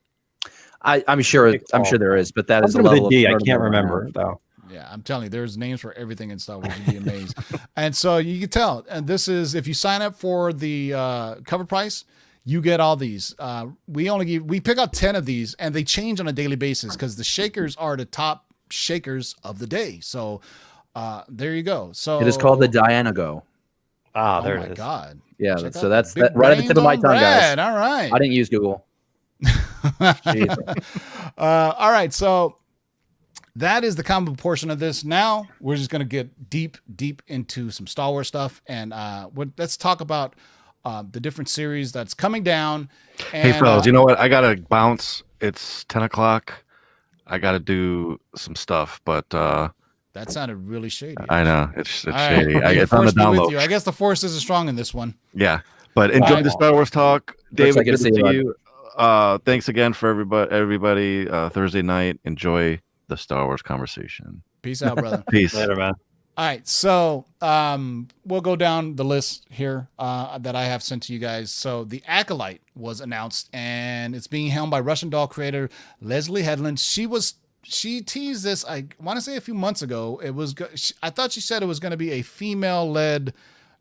[SPEAKER 6] I'm sure there is, but that is a level of
[SPEAKER 5] I can't remember though.
[SPEAKER 2] Yeah, I'm telling you, there's names for everything in Star Wars. You'd be amazed. And so you can tell. And this is, if you sign up for the CovrPrice, you get all these. We pick out 10 of these, and they change on a daily basis because the shakers are the top shakers of the day. So there you go. So
[SPEAKER 6] it is called the Dianago.
[SPEAKER 5] There it is.
[SPEAKER 2] Oh my God.
[SPEAKER 6] Yeah, so that's that right at the tip of my tongue, guys.
[SPEAKER 2] All right.
[SPEAKER 6] I didn't use Google.
[SPEAKER 2] All right, so that is the comic book portion of this. Now we're just going to get deep into some Star Wars stuff, and let's talk about the different series that's coming down. And,
[SPEAKER 1] hey, fellas, you know what? I got to bounce. It's 10 o'clock. I got to do some stuff, but...
[SPEAKER 2] that sounded really shady.
[SPEAKER 1] I know. It's shady.
[SPEAKER 2] Right.
[SPEAKER 1] It's on the download.
[SPEAKER 2] I guess the Force isn't strong in this one.
[SPEAKER 1] Yeah, but enjoy the Star Wars talk. David, good to see you. Thanks again for everybody. Thursday night. Enjoy the Star Wars conversation.
[SPEAKER 2] Peace out, brother.
[SPEAKER 1] Peace.
[SPEAKER 5] Later, man.
[SPEAKER 2] All right, so we'll go down the list here that I have sent to you guys. So the Acolyte was announced, and it's being helmed by Russian doll creator Leslie Headland. She teased this, I want to say a few months ago. I thought she said it was going to be a female-led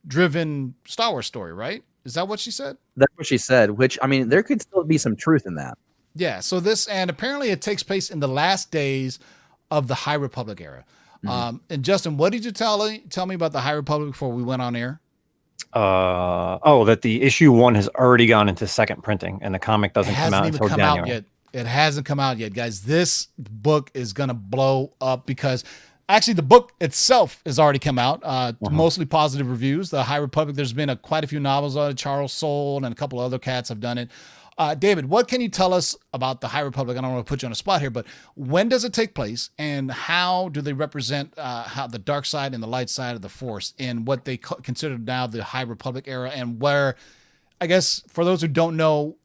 [SPEAKER 2] driven Star Wars story, right? Is that what she said?
[SPEAKER 6] That's what she said, which, I mean, there could still be some truth in that.
[SPEAKER 2] Yeah, so and apparently it takes place in the last days of the High Republic era. And Justin, what did you tell me about the High Republic before we went on air?
[SPEAKER 5] That the issue 1 has already gone into second printing, and the comic doesn't come out until January.
[SPEAKER 2] Yet. It hasn't come out yet, guys. This book is gonna blow up because actually the book itself has already come out. Mostly positive reviews. The High Republic. There's been quite a few novels on it. Charles Soule and a couple of other cats have done it. David, what can you tell us about the High Republic? I don't want to put you on a spot here, but when does it take place, and how do they represent how the dark side and the light side of the Force in what they consider now the High Republic era, and where, I guess, for those who don't know,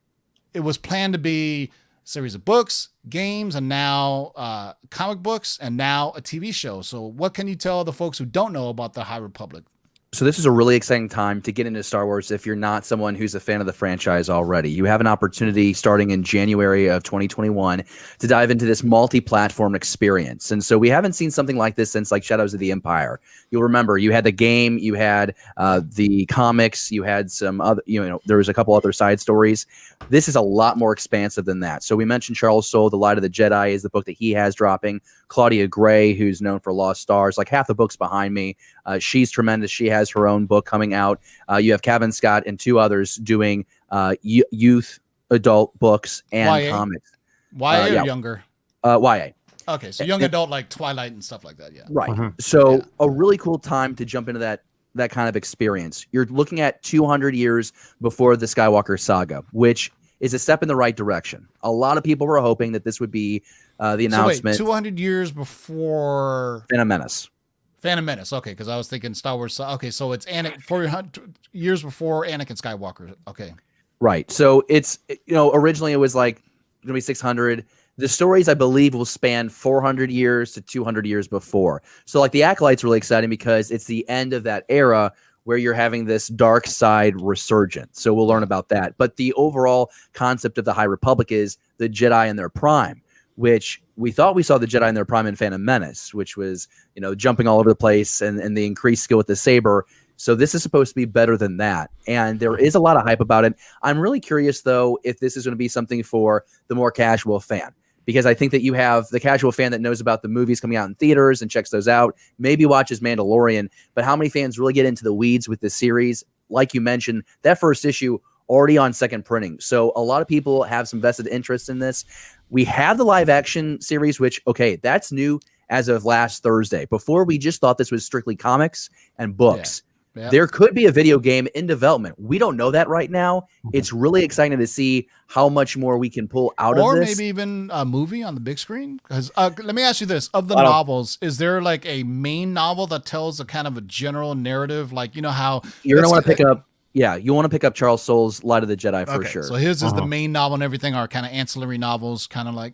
[SPEAKER 2] it was planned to be a series of books, games, and now comic books, and now a TV show. So what can you tell the folks who don't know about the High Republic?
[SPEAKER 6] So this is a really exciting time to get into Star Wars if you're not someone who's a fan of the franchise already. You have an opportunity starting in January of 2021 to dive into this multi-platform experience. And so we haven't seen something like this since like Shadows of the Empire. You'll remember you had the game, you had the comics, you had some other, there was a couple other side stories. This is a lot more expansive than that. So we mentioned Charles Soule, The Light of the Jedi is the book that he has dropping. Claudia Gray, who's known for Lost Stars, like half the books behind me. She's tremendous. She has her own book coming out. You have Kevin Scott and 2 others doing youth adult books and
[SPEAKER 2] YA?
[SPEAKER 6] comics.
[SPEAKER 2] YA or younger?
[SPEAKER 6] YA.
[SPEAKER 2] Okay, so young adult like Twilight and stuff like that, yeah.
[SPEAKER 6] Right. So a really cool time to jump into that kind of experience. You're looking at 200 years before the Skywalker saga, which is a step in the right direction. A lot of people were hoping that this would be the announcement.
[SPEAKER 2] So wait, 200 years before
[SPEAKER 6] Phantom Menace.
[SPEAKER 2] Phantom Menace, okay, because I was thinking Star Wars. Okay, so it's 400 years before Anakin Skywalker. Okay,
[SPEAKER 6] right. So it's originally it was like gonna be 600. The stories I believe will span 400 years to 200 years before. So like the Acolyte's really exciting because it's the end of that era where you're having this dark side resurgence. So we'll learn about that. But the overall concept of the High Republic is the Jedi in their prime, which we thought we saw the Jedi in their prime in Phantom Menace, which was, jumping all over the place and the increased skill with the saber. So this is supposed to be better than that. And there is a lot of hype about it. I'm really curious, though, if this is going to be something for the more casual fan, because I think that you have the casual fan that knows about the movies coming out in theaters and checks those out, maybe watches Mandalorian. But how many fans really get into the weeds with this series? Like you mentioned, that first issue already on second printing. So a lot of people have some vested interest in this. We have the live action series, which, okay, that's new as of last Thursday. Before, we just thought this was strictly comics and books. Yeah. Yep. There could be a video game in development. We don't know that right now. It's really exciting to see how much more we can pull out of this.
[SPEAKER 2] Or maybe even a movie on the big screen. Because let me ask you this. Of the novels, is there like a main novel that tells a kind of a general narrative? Like, how...
[SPEAKER 6] You're going to want to pick up... Yeah, you want to pick up Charles Soule's Light of the Jedi for sure.
[SPEAKER 2] So his is the main novel and everything are kind of ancillary novels, kind of like,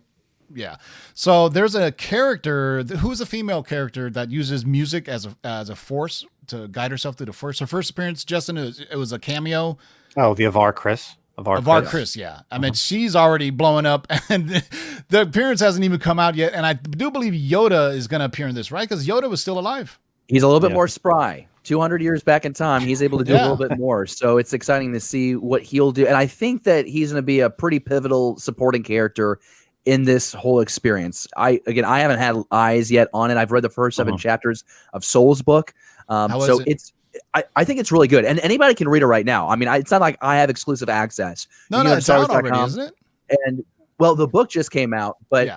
[SPEAKER 2] yeah. So there's a character, who's a female character that uses music as a force to guide herself through the Force. Her first appearance, Justin, it was a cameo.
[SPEAKER 5] Oh, the Avar Chris.
[SPEAKER 2] Avar Chris, yeah. I mean, she's already blowing up, and the appearance hasn't even come out yet. And I do believe Yoda is going to appear in this, right? Because Yoda was still alive.
[SPEAKER 6] He's a little bit more spry. 200 years back in time, he's able to do a little bit more. So it's exciting to see what he'll do. And I think that he's going to be a pretty pivotal supporting character in this whole experience. I haven't had eyes yet on it. I've read the first 7 chapters of Soule's book. So I think it's really good. And anybody can read it right now. I mean, it's not like I have exclusive access.
[SPEAKER 2] No, it's out already, isn't it?
[SPEAKER 6] And well, the book just came out, but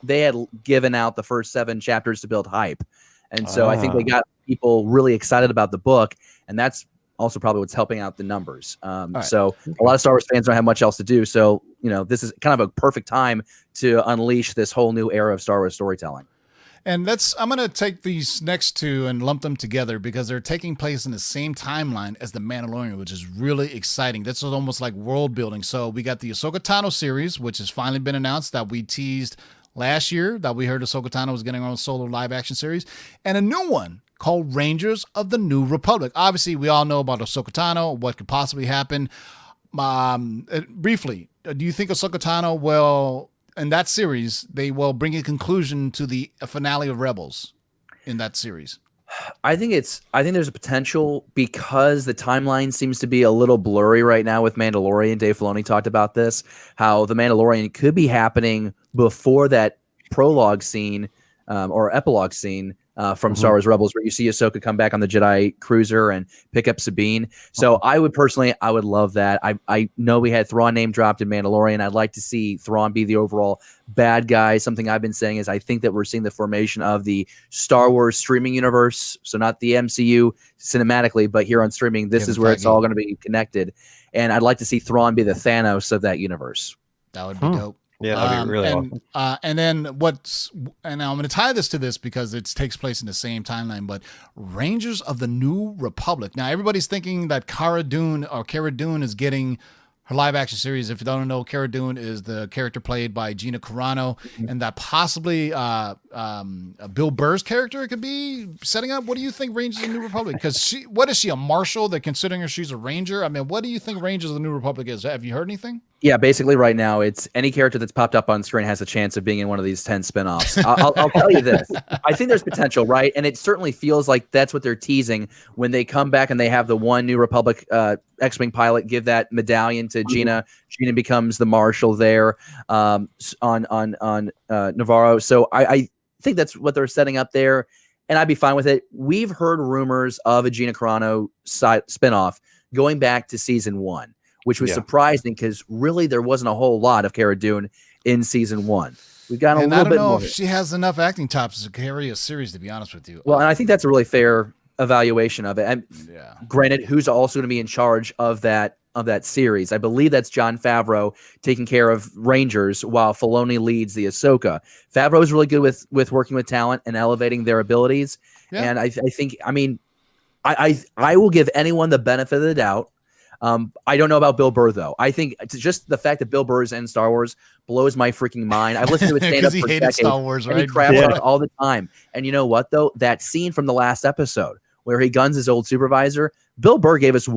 [SPEAKER 6] they had given out the first 7 chapters to build hype. And so I think they got people really excited about the book, and that's also probably what's helping out the numbers. So a lot of Star Wars fans don't have much else to do. So, this is kind of a perfect time to unleash this whole new era of Star Wars storytelling.
[SPEAKER 2] And I'm going to take these next 2 and lump them together because they're taking place in the same timeline as The Mandalorian, which is really exciting. This is almost like world building. So we got the Ahsoka Tano series, which has finally been announced, that we teased last year, that we heard Ahsoka Tano was getting her own solo live action series, and a new one called Rangers of the New Republic. Obviously, we all know about Ahsoka Tano, what could possibly happen. Briefly, do you think Ahsoka Tano will, in that series, they will bring a conclusion to the finale of Rebels in that series?
[SPEAKER 6] I think there's a potential because the timeline seems to be a little blurry right now with Mandalorian. Dave Filoni talked about this, how the Mandalorian could be happening before that prologue scene or epilogue scene from Star Wars Rebels, where you see Ahsoka come back on the Jedi cruiser and pick up Sabine. So I would love that. I know we had Thrawn name dropped in Mandalorian. I'd like to see Thrawn be the overall bad guy. Something I've been saying is I think that we're seeing the formation of the Star Wars streaming universe. So not the MCU cinematically, but here on streaming, this is where it's all going to be connected. And I'd like to see Thrawn be the Thanos of that universe.
[SPEAKER 2] That would be dope.
[SPEAKER 5] Yeah, that'd be really awesome.
[SPEAKER 2] And then I'm going to tie this to this because it takes place in the same timeline, but Rangers of the New Republic. Now, everybody's thinking that Cara Dune is getting her live action series. If you don't know, Cara Dune is the character played by Gina Carano, and that possibly Bill Burr's character could be setting up. What do you think Rangers of the New Republic? Because what is she, a marshal? They're considering her she's a ranger. I mean, what do you think Rangers of the New Republic is? Have you heard anything?
[SPEAKER 6] Yeah, basically right now, it's any character that's popped up on screen has a chance of being in one of these 10 spinoffs. I'll tell you this. I think there's potential, right? And it certainly feels like that's what they're teasing when they come back and they have the one New Republic X-Wing pilot give that medallion to Gina. Gina becomes the marshal there on Navarro. So I think that's what they're setting up there, and I'd be fine with it. We've heard rumors of a Gina Carano spinoff going back to season 1. Which was surprising because really there wasn't a whole lot of Cara Dune in season 1. We've got a little bit more.
[SPEAKER 2] I don't know if she has enough acting chops to carry a series, to be honest with you.
[SPEAKER 6] Well, and I think that's a really fair evaluation of it. And granted, who's also going to be in charge of that series? I believe that's Jon Favreau taking care of Rangers while Filoni leads the Ahsoka. Favreau is really good with working with talent and elevating their abilities. Yeah. And I think, I mean, I will give anyone the benefit of the doubt. I don't know about Bill Burr, though. I think it's just the fact that Bill Burr is in Star Wars blows my freaking mind. I've listened to his stand-up for decades.
[SPEAKER 2] Star Wars, right?
[SPEAKER 6] And he craps on it all the time. And you know what, though? That scene from the last episode where he guns his old supervisor, Bill Burr gave us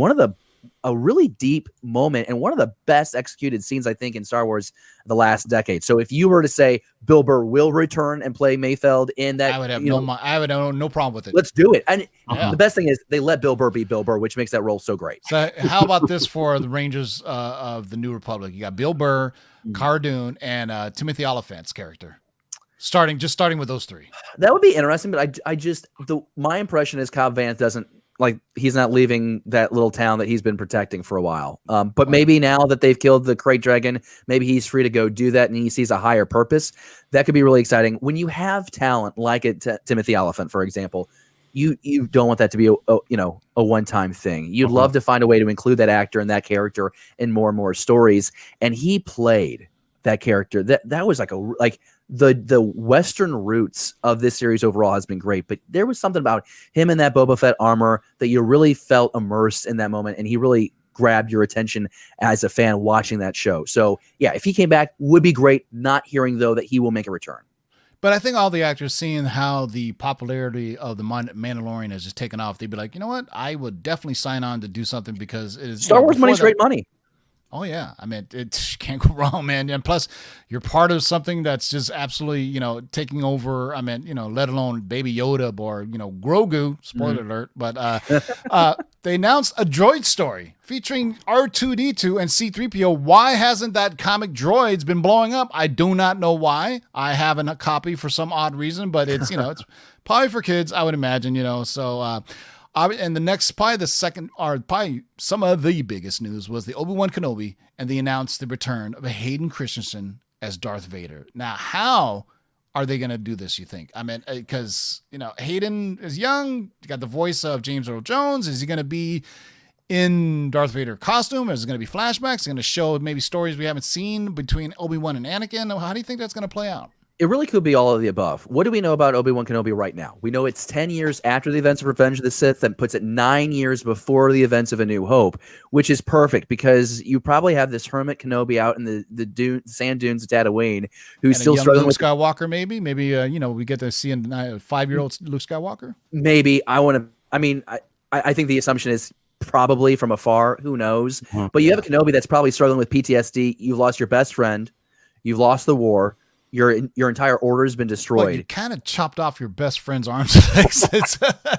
[SPEAKER 6] a really deep moment and one of the best executed scenes, I think, in Star Wars the last decade. So if you were to say Bill Burr will return and play Mayfeld in that,
[SPEAKER 2] I would have no problem with it.
[SPEAKER 6] Let's do it. And the best thing is they let Bill Burr be Bill Burr, which makes that role so great.
[SPEAKER 2] So how about this for the Rangers of the New Republic? You got Bill Burr, Cara Dune, and Timothy Olyphant's character. Starting with those 3.
[SPEAKER 6] That would be interesting, but my impression is Cobb Vanth doesn't, like, he's not leaving that little town that he's been protecting for a while. But maybe now that they've killed the Krayt Dragon, maybe he's free to go do that and he sees a higher purpose. That could be really exciting. When you have talent like Timothy Olyphant, for example, you don't want that to be a one-time thing. You'd love to find a way to include that actor and that character in more and more stories. And he played that character. That was like the Western roots of this series overall has been great, but there was something about him in that Boba Fett armor that you really felt immersed in that moment, and he really grabbed your attention as a fan watching that show. So yeah, if he came back, would be great. Not hearing though that he will make a return.
[SPEAKER 2] But I think all the actors, seeing how the popularity of the Mandalorian has just taken off, they'd be like, you know what? I would definitely sign on to do something because it is
[SPEAKER 6] Star Wars money's great money.
[SPEAKER 2] Oh yeah, I mean it can't go wrong, man. And plus, you're part of something that's just absolutely, taking over. I mean, let alone Baby Yoda or Grogu. Spoiler alert! But they announced a droid story featuring R2D2 and C3PO. Why hasn't that comic droids been blowing up? I do not know why. I have a copy for some odd reason, but it's it's probably for kids, I would imagine. So. And the next, probably the second, or probably some of the biggest news was the Obi-Wan Kenobi, and they announced the return of Hayden Christensen as Darth Vader. Now, how are they going to do this, you think? I mean, because, Hayden is young, you got the voice of James Earl Jones. Is he going to be in Darth Vader costume? Is it going to be flashbacks? Is it going to show maybe stories we haven't seen between Obi-Wan and Anakin? How do you think that's going to play out?
[SPEAKER 6] It really could be all of the above. What do we know about Obi-Wan Kenobi right now? We know it's 10 years after the events of Revenge of the Sith, that puts it 9 years before the events of A New Hope, which is perfect because you probably have this hermit Kenobi out in the sand dunes of Tatooine who's
[SPEAKER 2] And
[SPEAKER 6] still
[SPEAKER 2] a young
[SPEAKER 6] struggling
[SPEAKER 2] Luke
[SPEAKER 6] with
[SPEAKER 2] Skywalker, maybe we get to see a 5-year-old Luke Skywalker.
[SPEAKER 6] maybe. I think the assumption is probably from afar. Who knows? But you have a Kenobi that's probably struggling with PTSD. You've lost your best friend. You've lost the war. Your entire order has been
[SPEAKER 2] Well,
[SPEAKER 6] destroyed.
[SPEAKER 2] you kind of chopped off your best friend's arms.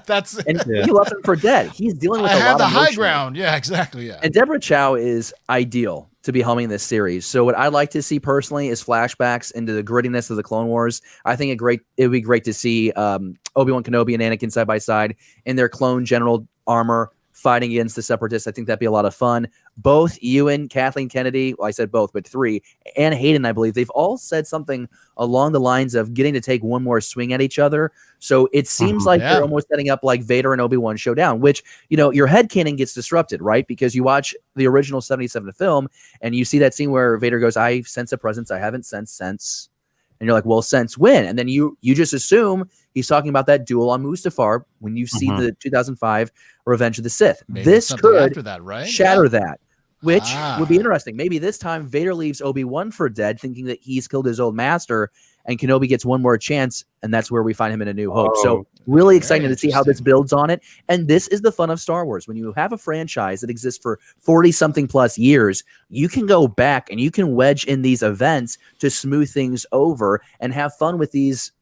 [SPEAKER 2] That's.
[SPEAKER 6] And you left him for dead. He's dealing with
[SPEAKER 2] I
[SPEAKER 6] a
[SPEAKER 2] have
[SPEAKER 6] lot
[SPEAKER 2] the
[SPEAKER 6] of
[SPEAKER 2] high
[SPEAKER 6] emotion.
[SPEAKER 2] ground. Yeah, exactly. Yeah.
[SPEAKER 6] And Deborah Chow is ideal to be helming this series. So what I'd like to see personally is flashbacks into the grittiness of the Clone Wars. I think it would be great to see Obi-Wan Kenobi and Anakin side by side in their clone general armor fighting against the Separatists. I think that'd be a lot of fun. Both Ewan, Kathleen Kennedy, well, I said both, but 3, and Hayden, I believe, they've all said something along the lines of getting to take one more swing at each other. So it seems like they're almost setting up like Vader and Obi-Wan showdown, which, your headcanon gets disrupted, right? Because you watch the original 77 film and you see that scene where Vader goes, I sense a presence I haven't sensed since. And you're like, well, since when? And then you just assume he's talking about that duel on Mustafar when you see the 2005 Revenge of the Sith.
[SPEAKER 2] Maybe
[SPEAKER 6] this could
[SPEAKER 2] after that, right?
[SPEAKER 6] shatter that, which would be interesting. Maybe this time Vader leaves Obi-Wan for dead, thinking that he's killed his old master, and Kenobi gets one more chance, and that's where we find him in A New Hope. So really excited to see how this builds on it. And this is the fun of Star Wars. When you have a franchise that exists for 40-something plus years, you can go back and you can wedge in these events to smooth things over and have fun with these,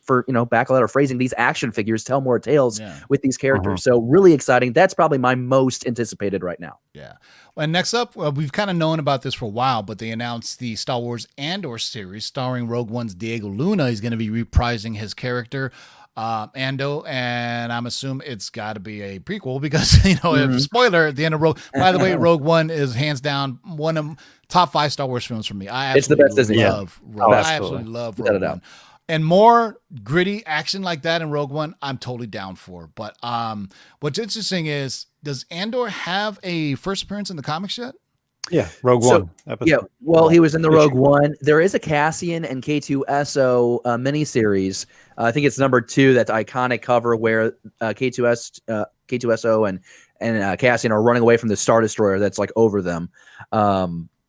[SPEAKER 6] for backletter phrasing, these action figures tell more tales with these characters. So really exciting. That's probably my most anticipated right now.
[SPEAKER 2] Yeah. And next up, we've kind of known about this for a while, but they announced the Star Wars Andor series starring Rogue One's Diego Luna. He's going to be reprising his character, Ando, and I'm assuming it's got to be a prequel because, if, spoiler, at the end of Rogue, by the way, Rogue One is hands down one of top 5 Star Wars films for me.
[SPEAKER 6] It's the best Disney.
[SPEAKER 2] I absolutely love Rogue One. And more gritty action like that in Rogue One, I'm totally down for. But what's interesting is, does Andor have a first appearance in the comics yet?
[SPEAKER 5] Yeah, Rogue One. Episode.
[SPEAKER 6] Well, he was in the Rogue One. There is a Cassian and K2SO miniseries. I think it's number 2, that iconic cover where K2SO and Cassian are running away from the Star Destroyer that's like over them.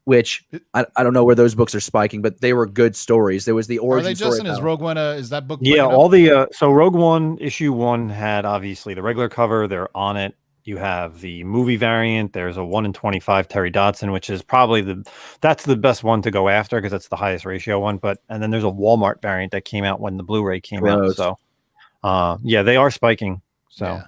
[SPEAKER 6] Which I don't know where those books are spiking, but they were good stories. There was the origin
[SPEAKER 2] story. Are they, Justin? Is Rogue One? Is that book?
[SPEAKER 5] Yeah, all the so Rogue One issue 1 had obviously the regular cover. They're on it. You have the movie variant. There's a 1 in 25 Terry Dodson, which is probably that's the best one to go after because that's the highest ratio one. And then there's a Walmart variant that came out when the Blu-ray came out. So they are spiking. So.
[SPEAKER 2] Yeah.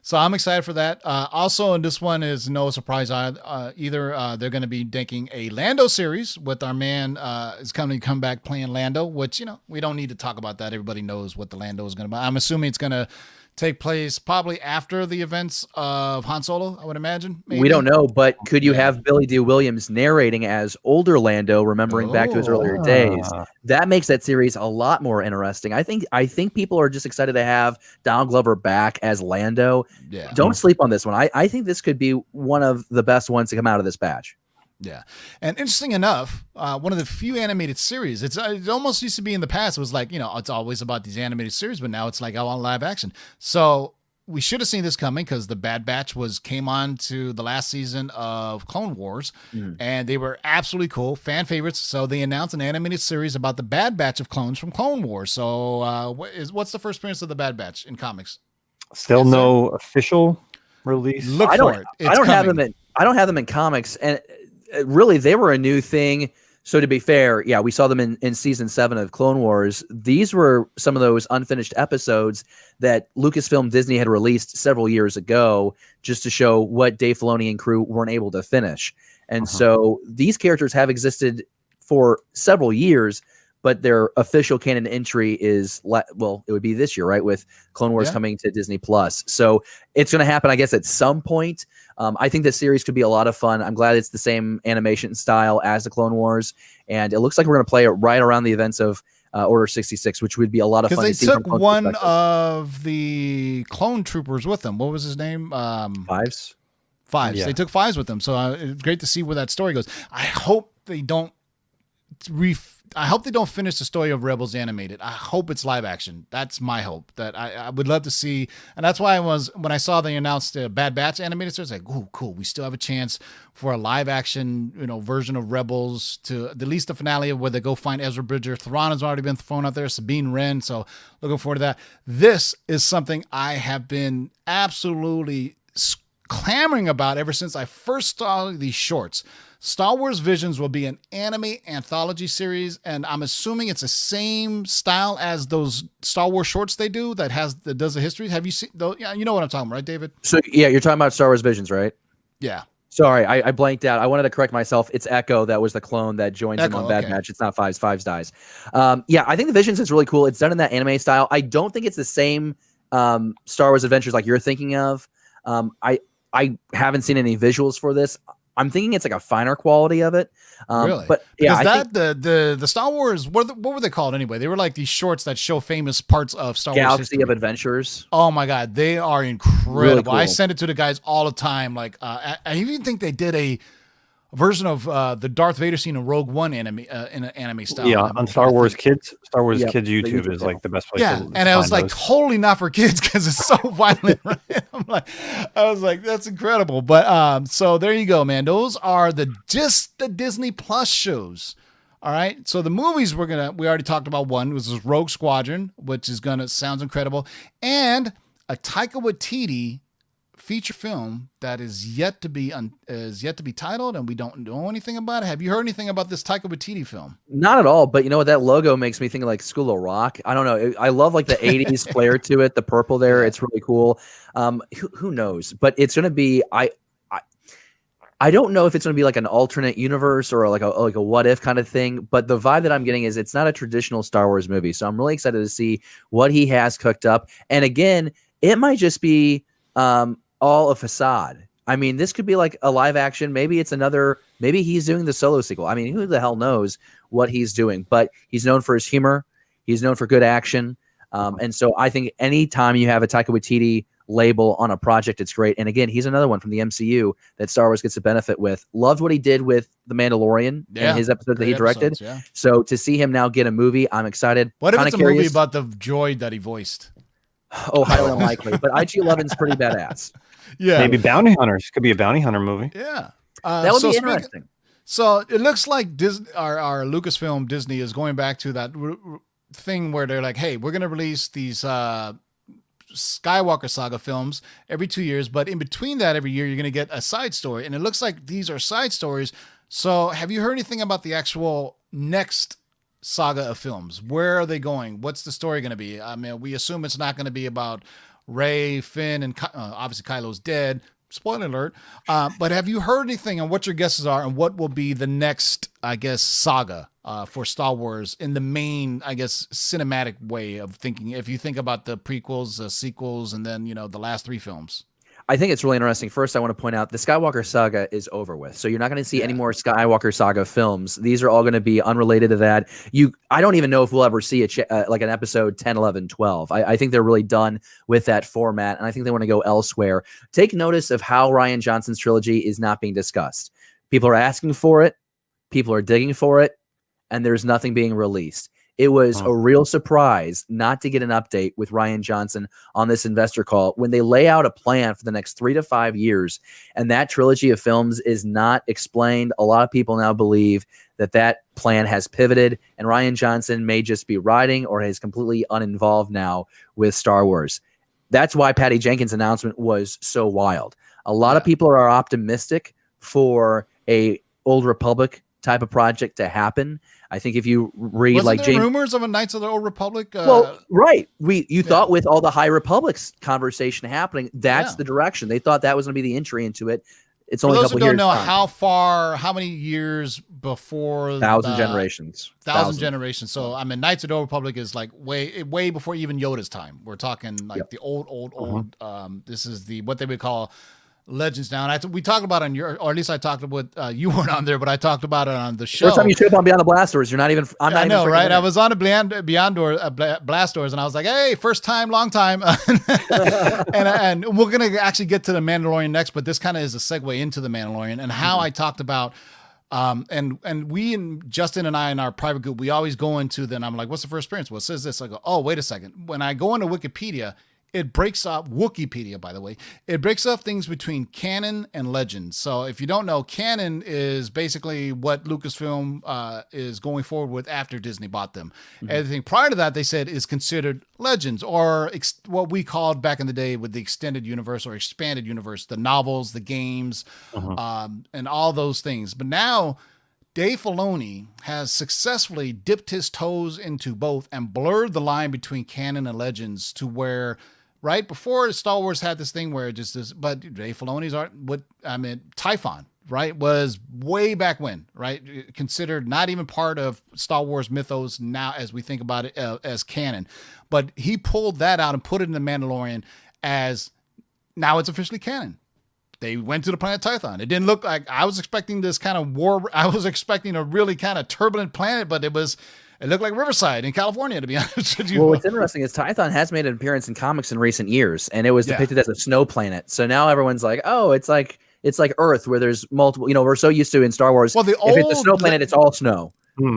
[SPEAKER 2] So I'm excited for that. Also, and this one is no surprise either. They're going to be making a Lando series with our man is coming to come back playing Lando, which, we don't need to talk about that. Everybody knows what the Lando is going to be. I'm assuming it's going to take place probably after the events of Han Solo, I would imagine. Maybe.
[SPEAKER 6] We don't know, but could you have Billy D. Williams narrating as older Lando, remembering back to his earlier days? That makes that series a lot more interesting. I think people are just excited to have Donald Glover back as Lando.
[SPEAKER 2] Yeah.
[SPEAKER 6] Don't sleep on this one. I think this could be one of the best ones to come out of this batch.
[SPEAKER 2] Yeah. And interesting enough, one of the few animated series, it almost used to be in the past, it was like, it's always about these animated series, but now it's like, on live action. So we should have seen this coming because the Bad Batch came on to the last season of Clone Wars, and they were absolutely cool, fan favorites. So they announced an animated series about the Bad Batch of clones from Clone Wars. So what's the first appearance of the Bad Batch in comics?
[SPEAKER 5] Still no official release.
[SPEAKER 2] Look for it.
[SPEAKER 6] I don't have them in comics, and really they were a new thing. So to be fair, we saw them in season 7 of Clone Wars. These were some of those unfinished episodes that Lucasfilm Disney had released several years ago just to show what Dave Filoni and crew weren't able to finish. And so these characters have existed for several years, but their official canon entry is, it would be this year, right? With Clone Wars coming to Disney Plus. So it's going to happen, I guess, at some point. I think this series could be a lot of fun. I'm glad it's the same animation style as the Clone Wars. And it looks like we're going to play it right around the events of Order 66, which would be a lot of fun to see.
[SPEAKER 2] Because they took one of the clone troopers with them. What was his name?
[SPEAKER 6] Fives.
[SPEAKER 2] Yeah. They took Fives with them. So it's great to see where that story goes. I hope they don't I hope they don't finish the story of Rebels animated. I hope it's live action. That's my hope. That I would love to see, and that's why when I saw they announced the Bad Batch animated series, like, oh, cool. We still have a chance for a live action, version of Rebels to at least the finale where they go find Ezra Bridger. Thrawn has already been thrown out there. Sabine Wren. So looking forward to that. This is something I have been absolutely clamoring about ever since I first saw these shorts. Star Wars Visions will be an anime anthology series, and I'm assuming it's the same style as those Star Wars shorts they do that does the history. Have you seen those? Yeah, you know what I'm talking about, right, David?
[SPEAKER 6] So yeah, you're talking about Star Wars Visions, right?
[SPEAKER 2] Yeah.
[SPEAKER 6] Sorry, I blanked out. I wanted to correct myself. It's Echo that was the clone that joins him on Bad Batch. It's not Fives. Fives dies. Yeah, I think the Visions is really cool. It's done in that anime style. I don't think it's the same Star Wars Adventures like you're thinking of. I haven't seen any visuals for this. I'm thinking it's like a finer quality of it.
[SPEAKER 2] Really?
[SPEAKER 6] But yeah,
[SPEAKER 2] because the Star Wars, what were they called anyway? They were like these shorts that show famous parts of Star Wars
[SPEAKER 6] Galaxy
[SPEAKER 2] history.
[SPEAKER 6] of Adventures.
[SPEAKER 2] Oh my God, they are incredible.
[SPEAKER 6] Really cool.
[SPEAKER 2] I send it to the guys all the time. Like, I even think they did a version of the Darth Vader scene in Rogue One anime in an anime style.
[SPEAKER 5] Yeah, on Star Wars Kids. Star Wars
[SPEAKER 6] Yep,
[SPEAKER 5] Kids
[SPEAKER 6] the
[SPEAKER 5] YouTube
[SPEAKER 6] YouTube
[SPEAKER 5] is like the best place.
[SPEAKER 2] Yeah,
[SPEAKER 5] to
[SPEAKER 2] and it was
[SPEAKER 5] find
[SPEAKER 2] like
[SPEAKER 5] those.
[SPEAKER 2] totally not for kids because it's so violent. Right? I was like, that's incredible. But so there you go, man. Those are just the Disney Plus shows. All right. So the movies we already talked about one, which is Rogue Squadron, which sounds incredible, and a Taika Waititi feature film that is yet to be titled, and we don't know anything about it. Have you heard anything about this Taika Waititi film?
[SPEAKER 6] Not at all, but you know what? That logo makes me think of like School of Rock. I don't know. I love like the 80s flair to it, the purple there. It's really cool. Who knows? But it's going to be, I don't know if it's going to be like an alternate universe or like a what if kind of thing, but the vibe that I'm getting is it's not a traditional Star Wars movie. So I'm really excited to see what he has cooked up. And again, it might just be all a facade. I mean, this could be like a live action. Maybe he's doing the Solo sequel. I mean, who the hell knows what he's doing, but he's known for his humor. He's known for good action. And so I think anytime you have a Taika Waititi label on a project, it's great. And again, he's another one from the MCU that Star Wars gets to benefit with. Loved what he did with The Mandalorian and his episodes that he directed. So to see him now get a movie, I'm excited.
[SPEAKER 2] What if it's a movie about the droid that he voiced?
[SPEAKER 6] Oh, highly unlikely. But IG-11's pretty badass.
[SPEAKER 2] Yeah,
[SPEAKER 5] maybe Bounty Hunters could be a Bounty Hunter movie.
[SPEAKER 2] Yeah,
[SPEAKER 6] that would be interesting. So
[SPEAKER 2] it looks like our Lucasfilm Disney is going back to that thing where they're like, hey, we're going to release these Skywalker Saga films every 2 years, but in between that, every year you're going to get a side story, and it looks like these are side stories. So have you heard anything about the actual next saga of films? Where are they going? What's the story going to be? I mean, we assume it's not going to be about Rey, Finn, and obviously Kylo's dead. Spoiler alert. But have you heard anything on what your guesses are and what will be the next, I guess, saga for Star Wars in the main, I guess, cinematic way of thinking? If you think about the prequels, the sequels, and then, the last three films.
[SPEAKER 6] I think it's really interesting. First, I want to point out the Skywalker Saga is over with. So you're not going to see any more Skywalker Saga films. These are all going to be unrelated to that. I don't even know if we'll ever see like an episode 10, 11, 12. I think they're really done with that format, and I think they want to go elsewhere. Take notice of how Rian Johnson's trilogy is not being discussed. People are asking for it. People are digging for it, and there's nothing being released. It was a real surprise not to get an update with Rian Johnson on this investor call when they lay out a plan for the next 3 to 5 years, and that trilogy of films is not explained. A lot of people now believe that plan has pivoted, and Rian Johnson may just be riding or is completely uninvolved now with Star Wars. That's why Patty Jenkins' announcement was so wild. A lot of people are optimistic for a Old Republic type of project to happen. I think if you read
[SPEAKER 2] Wasn't there rumors of a Knights of the Old Republic.
[SPEAKER 6] Well, right. You thought with all the High Republic's conversation happening, that's the direction. They thought that was going to be the entry into it. It's only a couple years.
[SPEAKER 2] Those who don't know how many years before
[SPEAKER 6] 1,000 generations.
[SPEAKER 2] 1,000 generations. So I mean, Knights of the Old Republic is like way before even Yoda's time. We're talking like the old. This is what they would call Legends now, and we talked about or at least I talked about. You weren't on there, but I talked about it on the show.
[SPEAKER 6] First time you showed up on Beyond the Blast Doors, you're not even.
[SPEAKER 2] I know, right? I was on a Beyond Blast Doors, and I was like, "Hey, first time, long time." and we're gonna actually get to the Mandalorian next, but this kind of is a segue into the Mandalorian and how I talked about And we and Justin and I in our private group, we always go into then I'm like, what's the first experience? Well, it says this. I go, oh, wait a second. When I go into Wikipedia, it breaks up Wikipedia, by the way. It breaks up things between canon and legends. So if you don't know, canon is basically what Lucasfilm is going forward with after Disney bought them. Everything prior to that, they said, is considered legends, or what we called back in the day with the extended universe or expanded universe, the novels, the games, and all those things. But now Dave Filoni has successfully dipped his toes into both and blurred the line between canon and legends to where, right before Star Wars had this thing where it just is, but Dave Filoni's art, Typhon, right, was way back when, right, considered not even part of Star Wars mythos now as we think about it as canon, but he pulled that out and put it in the Mandalorian as now it's officially canon. They went to the planet Tython. It didn't look like I was expecting this kind of war. I was expecting a really kind of turbulent planet, but it looked like Riverside in California, to be honest with you.
[SPEAKER 6] Well, what's interesting is Tython has made an appearance in comics in recent years, and it was depicted as a snow planet. So now everyone's like, oh, it's like Earth, where there's multiple. We're so used to in Star Wars.
[SPEAKER 2] Well,
[SPEAKER 6] if it's a snow planet, it's all snow.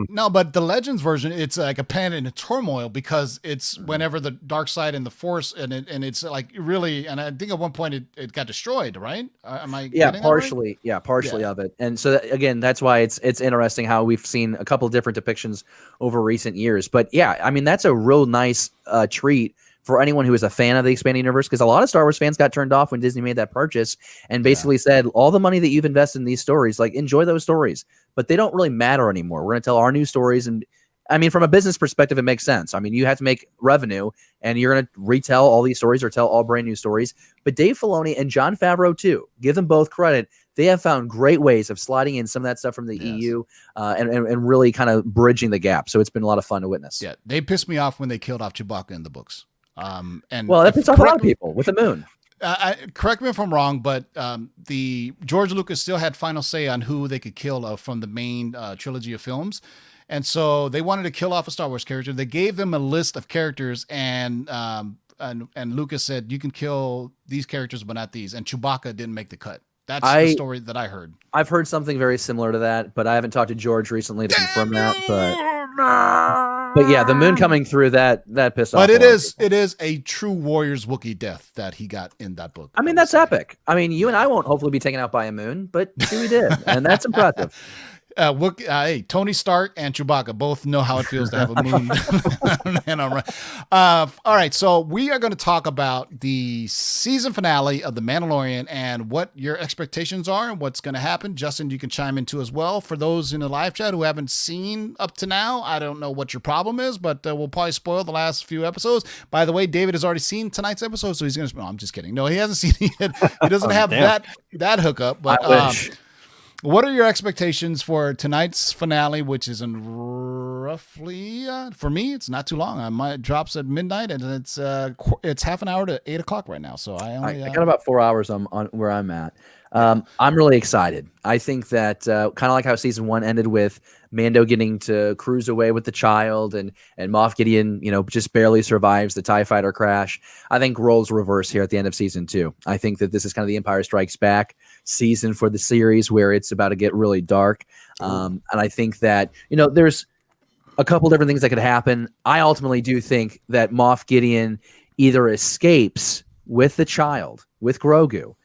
[SPEAKER 2] No, but the Legends version, it's like a planet in turmoil because it's whenever the dark side and the Force, and it's like really, and I think at one point it got destroyed, right? Am I?
[SPEAKER 6] Yeah, partially.
[SPEAKER 2] Right?
[SPEAKER 6] Partially of it. And so again, that's why it's interesting how we've seen a couple of different depictions over recent years. But yeah, I mean that's a real nice treat for anyone who is a fan of the expanding universe, because a lot of Star Wars fans got turned off when Disney made that purchase and basically said, all the money that you've invested in these stories, like enjoy those stories, but they don't really matter anymore. We're going to tell our new stories. And I mean, from a business perspective, it makes sense. I mean, you have to make revenue and you're going to retell all these stories or tell all brand new stories. But Dave Filoni and Jon Favreau too, give them both credit. They have found great ways of sliding in some of that stuff from the EU and really kind of bridging the gap. So it's been a lot of fun to witness.
[SPEAKER 2] Yeah. They pissed me off when they killed off Chewbacca in the books.
[SPEAKER 6] And that pissed off a lot of people with the moon.
[SPEAKER 2] Correct me if I'm wrong, but the George Lucas still had final say on who they could kill from the main trilogy of films, and so they wanted to kill off a Star Wars character. They gave them a list of characters, and Lucas said you can kill these characters, but not these. And Chewbacca didn't make the cut. That's the story that I heard.
[SPEAKER 6] I've heard something very similar to that, but I haven't talked to George recently to confirm that. But yeah, the moon coming through that pissed off.
[SPEAKER 2] But it is a true warrior's Wookiee death that he got in that book.
[SPEAKER 6] I mean, that's epic. I mean, you and I won't hopefully be taken out by a moon, but we did, and that's impressive.
[SPEAKER 2] Hey, Tony Stark and Chewbacca both know how it feels to have a moon. All right, so we are going to talk about the season finale of The Mandalorian and what your expectations are and what's going to happen. Justin, you can chime in too as well. For those in the live chat who haven't seen up to now, I don't know what your problem is, but we'll probably spoil the last few episodes. By the way, David has already seen tonight's episode, so he's going to. No, I'm just kidding. No, he hasn't seen it yet. He doesn't have that hookup, but.
[SPEAKER 6] I wish.
[SPEAKER 2] What are your expectations for tonight's finale, which is in roughly, for me, it's not too long. It drops at midnight, and it's half an hour to 8 o'clock right now. So I
[SPEAKER 6] got about 4 hours on where I'm at. I'm really excited. I think that kind of like how season 1 ended with Mando getting to cruise away with the child and Moff Gideon, just barely survives the TIE fighter crash. I think roles reverse here at the end of season 2. I think that this is kind of the Empire Strikes Back season for the series where it's about to get really dark. And I think that, there's a couple different things that could happen. I ultimately do think that Moff Gideon either escapes with the child, with Grogu,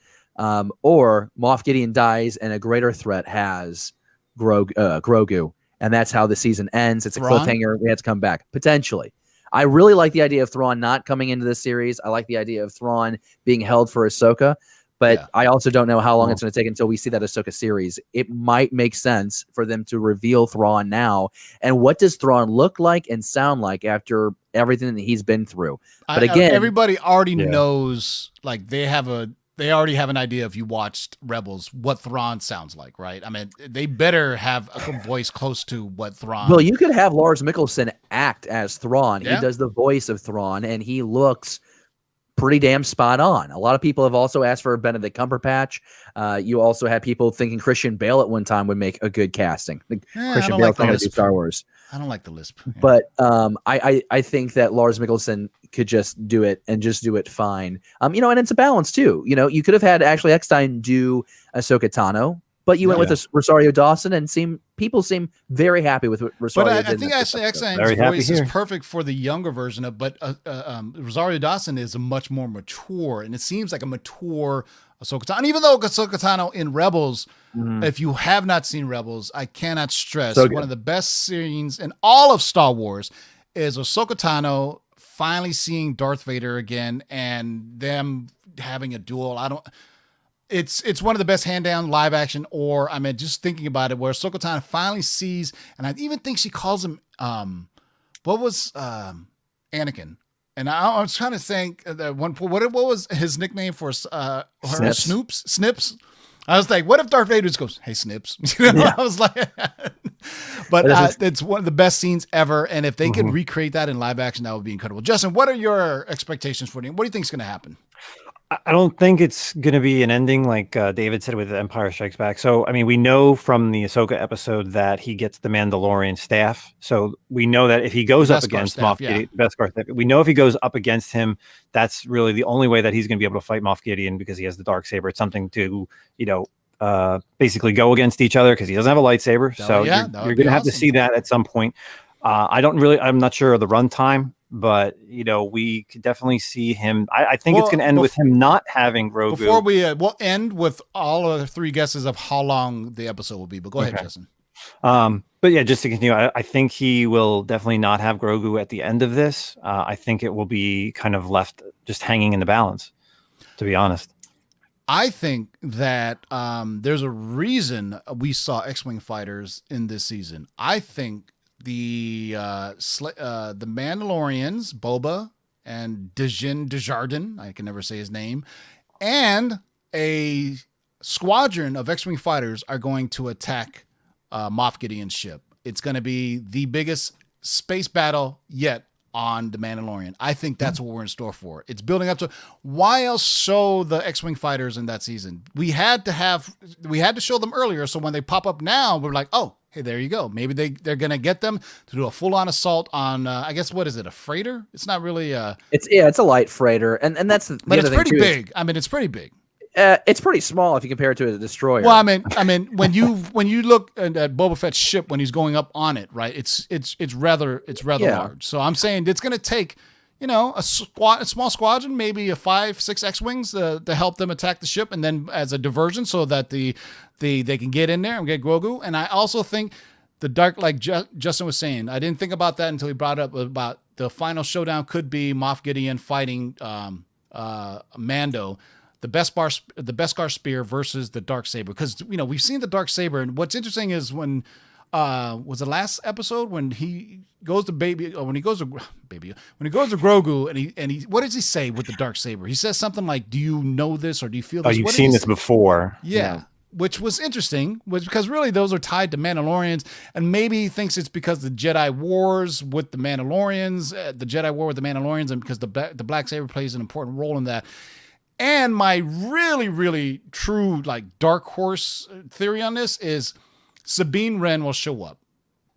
[SPEAKER 6] or Moff Gideon dies and a greater threat has Grogu. And that's how the season ends. It's a cliffhanger. We have to come back. Potentially. I really like the idea of Thrawn not coming into the series. I like the idea of Thrawn being held for Ahsoka. But I also don't know how long it's going to take until we see that Ahsoka series. It might make sense for them to reveal Thrawn now. And what does Thrawn look like and sound like after everything that he's been through? But again,
[SPEAKER 2] everybody already knows, like they already have an idea if you watched Rebels, what Thrawn sounds like, right? I mean, they better have a voice close to what Thrawn.
[SPEAKER 6] Well, you could have Lars Mikkelsen act as Thrawn. Yeah. He does the voice of Thrawn, and he looks pretty damn spot on. A lot of people have also asked for Benedict Cumberbatch. You also had people thinking Christian Bale at one time would make a good casting. Christian Bale going to do Star Wars.
[SPEAKER 2] I don't like the lisp. Yeah.
[SPEAKER 6] But I think that Lars Mikkelsen could just do it and just do it fine. And it's a balance too. You could have had Ashley Eckstein do Ahsoka Tano, But you went with Rosario Dawson, and people seem very happy with what Rosario
[SPEAKER 2] But
[SPEAKER 6] did.
[SPEAKER 2] I think actually
[SPEAKER 5] Very
[SPEAKER 2] X-Man's
[SPEAKER 5] happy
[SPEAKER 2] voice is
[SPEAKER 5] here.
[SPEAKER 2] perfect for the younger version of, but Rosario Dawson is a much more mature, and it seems like a mature Ahsoka Tano. And even though Ahsoka Tano in Rebels, if you have not seen Rebels, I cannot stress one of the best scenes in all of Star Wars is Ahsoka Tano finally seeing Darth Vader again and them having a duel. It's one of the best hand down live action, or I mean, just thinking about it, where Ahsoka Tano finally sees, and I even think she calls him, Anakin? And I was trying to think that what was his nickname for her? Snips. I was like, what if Darth Vader just goes, "Hey, Snips"? I was like, but it's one of the best scenes ever, and if they could recreate that in live action, that would be incredible. Justin, what are your expectations for it? What do you think is going to happen?
[SPEAKER 5] I don't think it's going to be an ending like David said with Empire Strikes Back. So, I mean, we know from the Ahsoka episode that he gets the Mandalorian staff. So we know that if he goes up against Moff Gideon, Beskar staff, we know if he goes up against him, that's really the only way that he's going to be able to fight Moff Gideon, because he has the Darksaber. It's something to, basically go against each other, because he doesn't have a lightsaber. You're going to have to see that at some point. I'm not sure of the runtime, but we could definitely see him. I think it's going to end with him not having Grogu.
[SPEAKER 2] Before we'll end with all of the three guesses of how long the episode will be. But go ahead, Justin.
[SPEAKER 5] But yeah, just to continue, I think he will definitely not have Grogu at the end of this. I think it will be kind of left just hanging in the balance, to be honest.
[SPEAKER 2] I think that there's a reason we saw X-Wing fighters in this season. I think the Mandalorians, Boba and Desjardins, I can never say his name, and a squadron of X-Wing fighters are going to attack Moff Gideon's ship. It's going to be the biggest space battle yet on the Mandalorian. I think that's what we're in store for. It's building up to. Why else show the X-Wing fighters in that season? We had to show them earlier, so when they pop up now, we're like, oh, hey, there you go. Maybe they're gonna get them to do a full-on assault on. I guess, what is it? A freighter? It's not really.
[SPEAKER 6] It's a light freighter, and that's.
[SPEAKER 2] But it's pretty big. I mean, it's pretty big.
[SPEAKER 6] It's pretty small if you compare it to a destroyer.
[SPEAKER 2] Well, I mean, when you look at Boba Fett's ship when he's going up on it, right? It's rather large. So I'm saying it's going to take, a small squadron, maybe a 5-6 X-wings to help them attack the ship, and then as a diversion so that they can get in there and get Grogu. And I also think the dark, like Justin was saying, I didn't think about that until he brought up about the final showdown could be Moff Gideon fighting Mando. The Beskar spear versus the Darksaber, because we've seen the Darksaber, and what's interesting is when was the last episode when he goes to Grogu and he what does he say with the Darksaber? He says something like, "Do you know this, or do you feel this?"
[SPEAKER 5] Oh, you've seen this before.
[SPEAKER 2] Yeah. Which was interesting, because really those are tied to Mandalorians, and maybe he thinks it's because the Jedi Wars with the Mandalorians, and because the Black Saber plays an important role in that. And my really, really true, dark horse theory on this is Sabine Wren will show up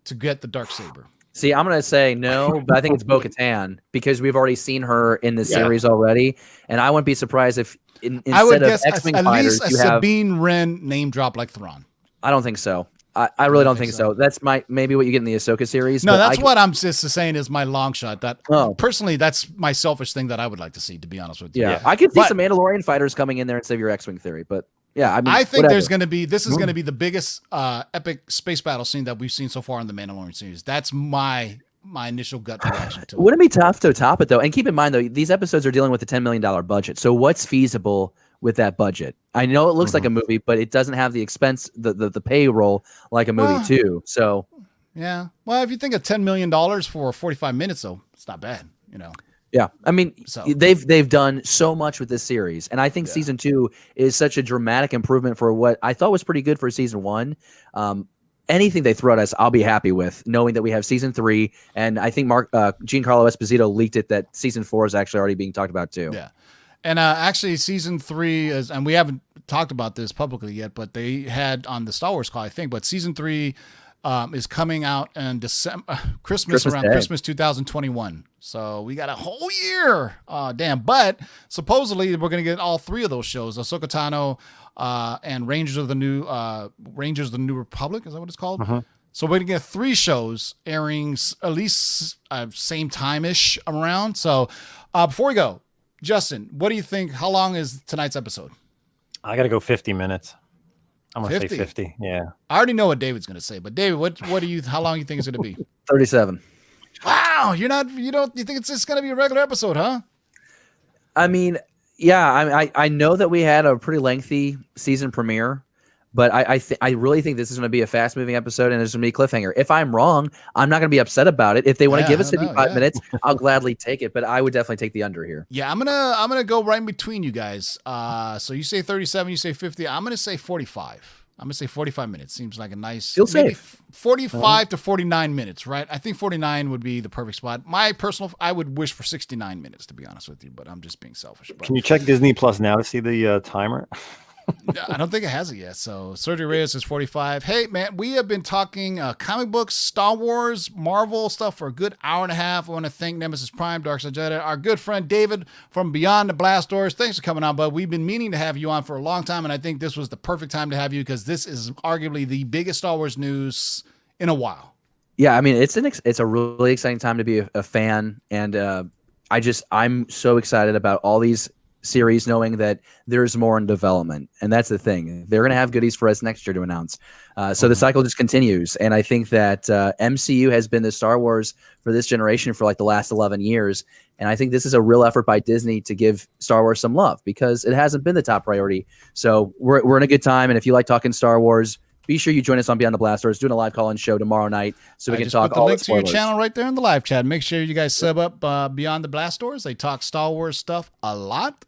[SPEAKER 2] to get the Darksaber.
[SPEAKER 6] See, I'm going to say no, but I think it's Bo-Katan, because we've already seen her in the series already. And I wouldn't be surprised if instead of X-Wing fighters, you have
[SPEAKER 2] Sabine Wren name drop like Thrawn.
[SPEAKER 6] I don't think so. I really don't think so. That's maybe what you get in the Ahsoka series.
[SPEAKER 2] No, that's what I'm just saying is my long shot. Personally, that's my selfish thing that I would like to see, to be honest with you.
[SPEAKER 6] Yeah. I could see some Mandalorian fighters coming in there instead of your X-Wing theory, but yeah,
[SPEAKER 2] I think this is going to be the biggest epic space battle scene that we've seen so far in the Mandalorian series. That's my initial gut reaction to it.
[SPEAKER 6] Wouldn't it be tough to top it though? And keep in mind though, these episodes are dealing with a $10 million budget. So what's feasible with that budget? I know it looks like a movie, but it doesn't have the expense, the payroll like a movie too. So
[SPEAKER 2] yeah, well, if you think of $10 million for 45 minutes, though, it's not bad,
[SPEAKER 6] Yeah, I mean, they've done so much with this series, and I think season 2 is such a dramatic improvement for what I thought was pretty good for season 1. Anything they throw at us, I'll be happy with, knowing that we have season 3, and I think Giancarlo Esposito leaked it that season 4 is actually already being talked about too.
[SPEAKER 2] Yeah. And actually, season 3 is, and we haven't talked about this publicly yet, but they had on the Star Wars call, I think, but season 3 is coming out in December, Christmas around
[SPEAKER 6] Day.
[SPEAKER 2] Christmas 2021. So we got a whole year. Damn. But supposedly we're going to get all three of those shows, Ahsoka Tano and Rangers of the New Republic. Is that what it's called? So we're going to get 3 shows airing at least same time-ish around. So before we go, Justin, what do you think? How long is tonight's episode?
[SPEAKER 5] I got to go 50 minutes. I'm going to say
[SPEAKER 2] 50?
[SPEAKER 5] 50. Yeah.
[SPEAKER 2] I already know what David's going to say, but David, how long do you think it's going to be?
[SPEAKER 6] 37.
[SPEAKER 2] Wow. You think it's just going to be a regular episode, huh?
[SPEAKER 6] I mean, yeah, I know that we had a pretty lengthy season premiere, but I really think this is going to be a fast moving episode and there's going to be a cliffhanger. If I'm wrong, I'm not going to be upset about it. If they want to give us 55 minutes, I'll gladly take it, but I would definitely take the under here.
[SPEAKER 2] Yeah, I'm going to go right in between you guys. So you say 37, you say 50. I'm going to say 45. I'm going to say 45 minutes. Seems like a nice,
[SPEAKER 6] Feel
[SPEAKER 2] maybe
[SPEAKER 6] safe.
[SPEAKER 2] 45 to 49 minutes, right? I think 49 would be the perfect spot. I would wish for 69 minutes, to be honest with you, but I'm just being selfish. But
[SPEAKER 5] Can you check Disney Plus now to see the timer?
[SPEAKER 2] I don't think it has it yet. So Sergio Reyes is 45. Hey, man, we have been talking comic books, Star Wars, Marvel stuff for a good hour and a half. I want to thank Nemesis Prime, Dark Side Jedi, our good friend David from Beyond the Blast Doors. Thanks for coming on, bud. We've been meaning to have you on for a long time, and I think this was the perfect time to have you because this is arguably the biggest Star Wars news in a while.
[SPEAKER 6] Yeah, I mean, it's a really exciting time to be a fan, and I'm so excited about all these series, knowing that there's more in development, and that's the thing. They're going to have goodies for us next year to announce. So the cycle just continues, and I think that MCU has been the Star Wars for this generation for like the last 11 years, and I think this is a real effort by Disney to give Star Wars some love because it hasn't been the top priority. So we're in a good time, and if you like talking Star Wars, be sure you join us on Beyond the Blast Doors, doing a live call-in show tomorrow night so we can talk
[SPEAKER 2] put the
[SPEAKER 6] all
[SPEAKER 2] link
[SPEAKER 6] the
[SPEAKER 2] to your
[SPEAKER 6] spoilers.
[SPEAKER 2] channel right there in the live chat. Make sure you guys sub up Beyond the Blast Doors. They talk Star Wars stuff a lot.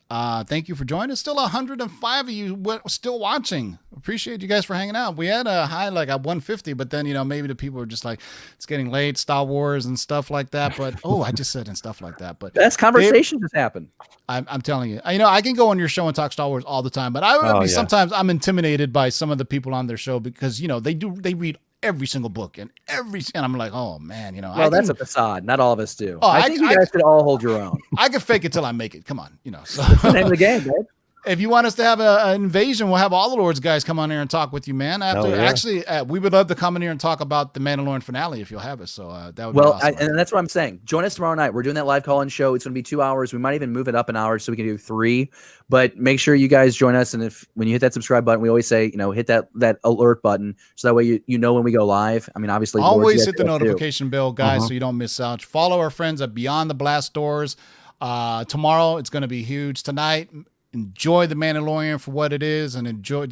[SPEAKER 2] Thank you for joining us. Still 105 of you still watching. Appreciate you guys for hanging out. We had a high like at 150, but then maybe the people were just like, it's getting late, Star Wars and stuff like that. But I just said and stuff like that. But
[SPEAKER 6] That's conversation just happened.
[SPEAKER 2] I'm telling you, I can go on your show and talk Star Wars all the time, but sometimes I'm intimidated by some of the people on their show because they read every single book and I'm like, oh man,
[SPEAKER 6] Well, that's a facade. Not all of us do.
[SPEAKER 2] Oh,
[SPEAKER 6] I think you guys could all hold your own.
[SPEAKER 2] I can fake it till I make it. Come on, So
[SPEAKER 6] That's the name of the game, babe.
[SPEAKER 2] if you want us to have an invasion, we'll have all the Lords guys come on here and talk with you, man. Actually, we would love to come in here and talk about the Mandalorian finale if you'll have us. So that would be awesome.
[SPEAKER 6] And that's what I'm saying. Join us tomorrow night. We're doing that live call-in show. It's going to be 2 hours. We might even move it up an hour so we can do 3. But make sure you guys join us. And when you hit that subscribe button, we always say, hit that alert button so that way you know when we go live. I mean, obviously,
[SPEAKER 2] always hit the notification bell, guys, so you don't miss out. Follow our friends at Beyond the Blast Doors. Tomorrow it's going to be huge. Tonight, enjoy the Mandalorian for what it is, and enjoy it.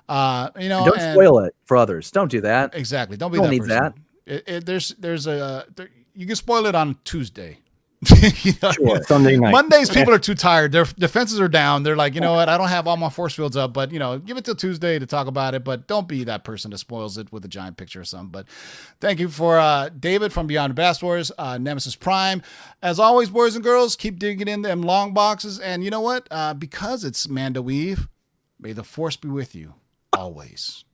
[SPEAKER 6] Don't spoil it for others. Don't do that.
[SPEAKER 2] Exactly. Don't be
[SPEAKER 6] Don't
[SPEAKER 2] that
[SPEAKER 6] need
[SPEAKER 2] person.
[SPEAKER 6] that.
[SPEAKER 2] You can spoil it on Tuesday.
[SPEAKER 6] Sure.
[SPEAKER 5] Sunday night.
[SPEAKER 2] Mondays, people are too tired. Their defenses are down. They're like, what? I don't have all my force fields up, but give it till Tuesday to talk about it. But don't be that person that spoils it with a giant picture or something. But thank you for David from Beyond the Blast Wars, Nemesis Prime. As always, boys and girls, keep digging in them long boxes. And you know what? Because it's Manda Weave, may the force be with you always.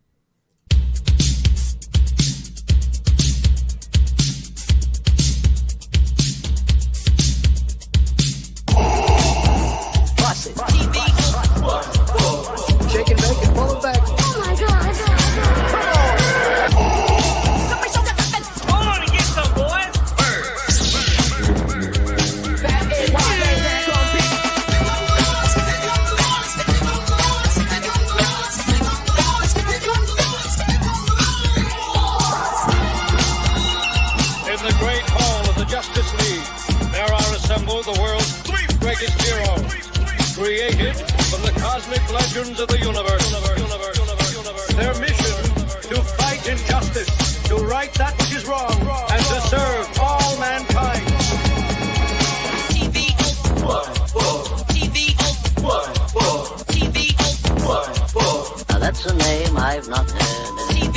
[SPEAKER 6] Shake and bake and pull it back.
[SPEAKER 7] Oh my god.
[SPEAKER 3] Hold on and get some, boys. In the great hall of the Justice League, there are assembled the world's 3 greatest heroes, created from the cosmic legends of the universe. Their mission, to fight injustice, to right that which is wrong, and to serve all mankind.
[SPEAKER 8] Now that's a name I've not heard.
[SPEAKER 3] In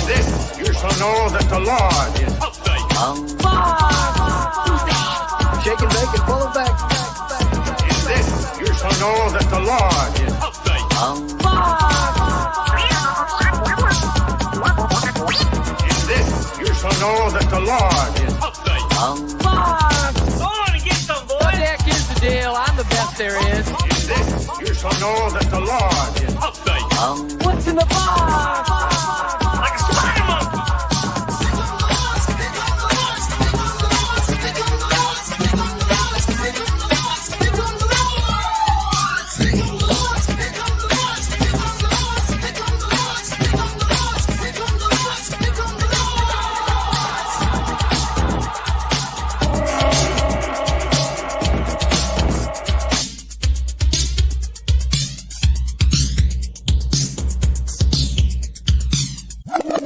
[SPEAKER 3] this, you shall know that the Lord is upright.
[SPEAKER 6] Shake and bake and pull it back.
[SPEAKER 3] shall know that the Lord is In this you shall know that the Lord is
[SPEAKER 7] Go on and get some, boys. What the heck is the deal? I'm the best there is.
[SPEAKER 3] In this you shall know that the Lord is
[SPEAKER 7] What's in the box?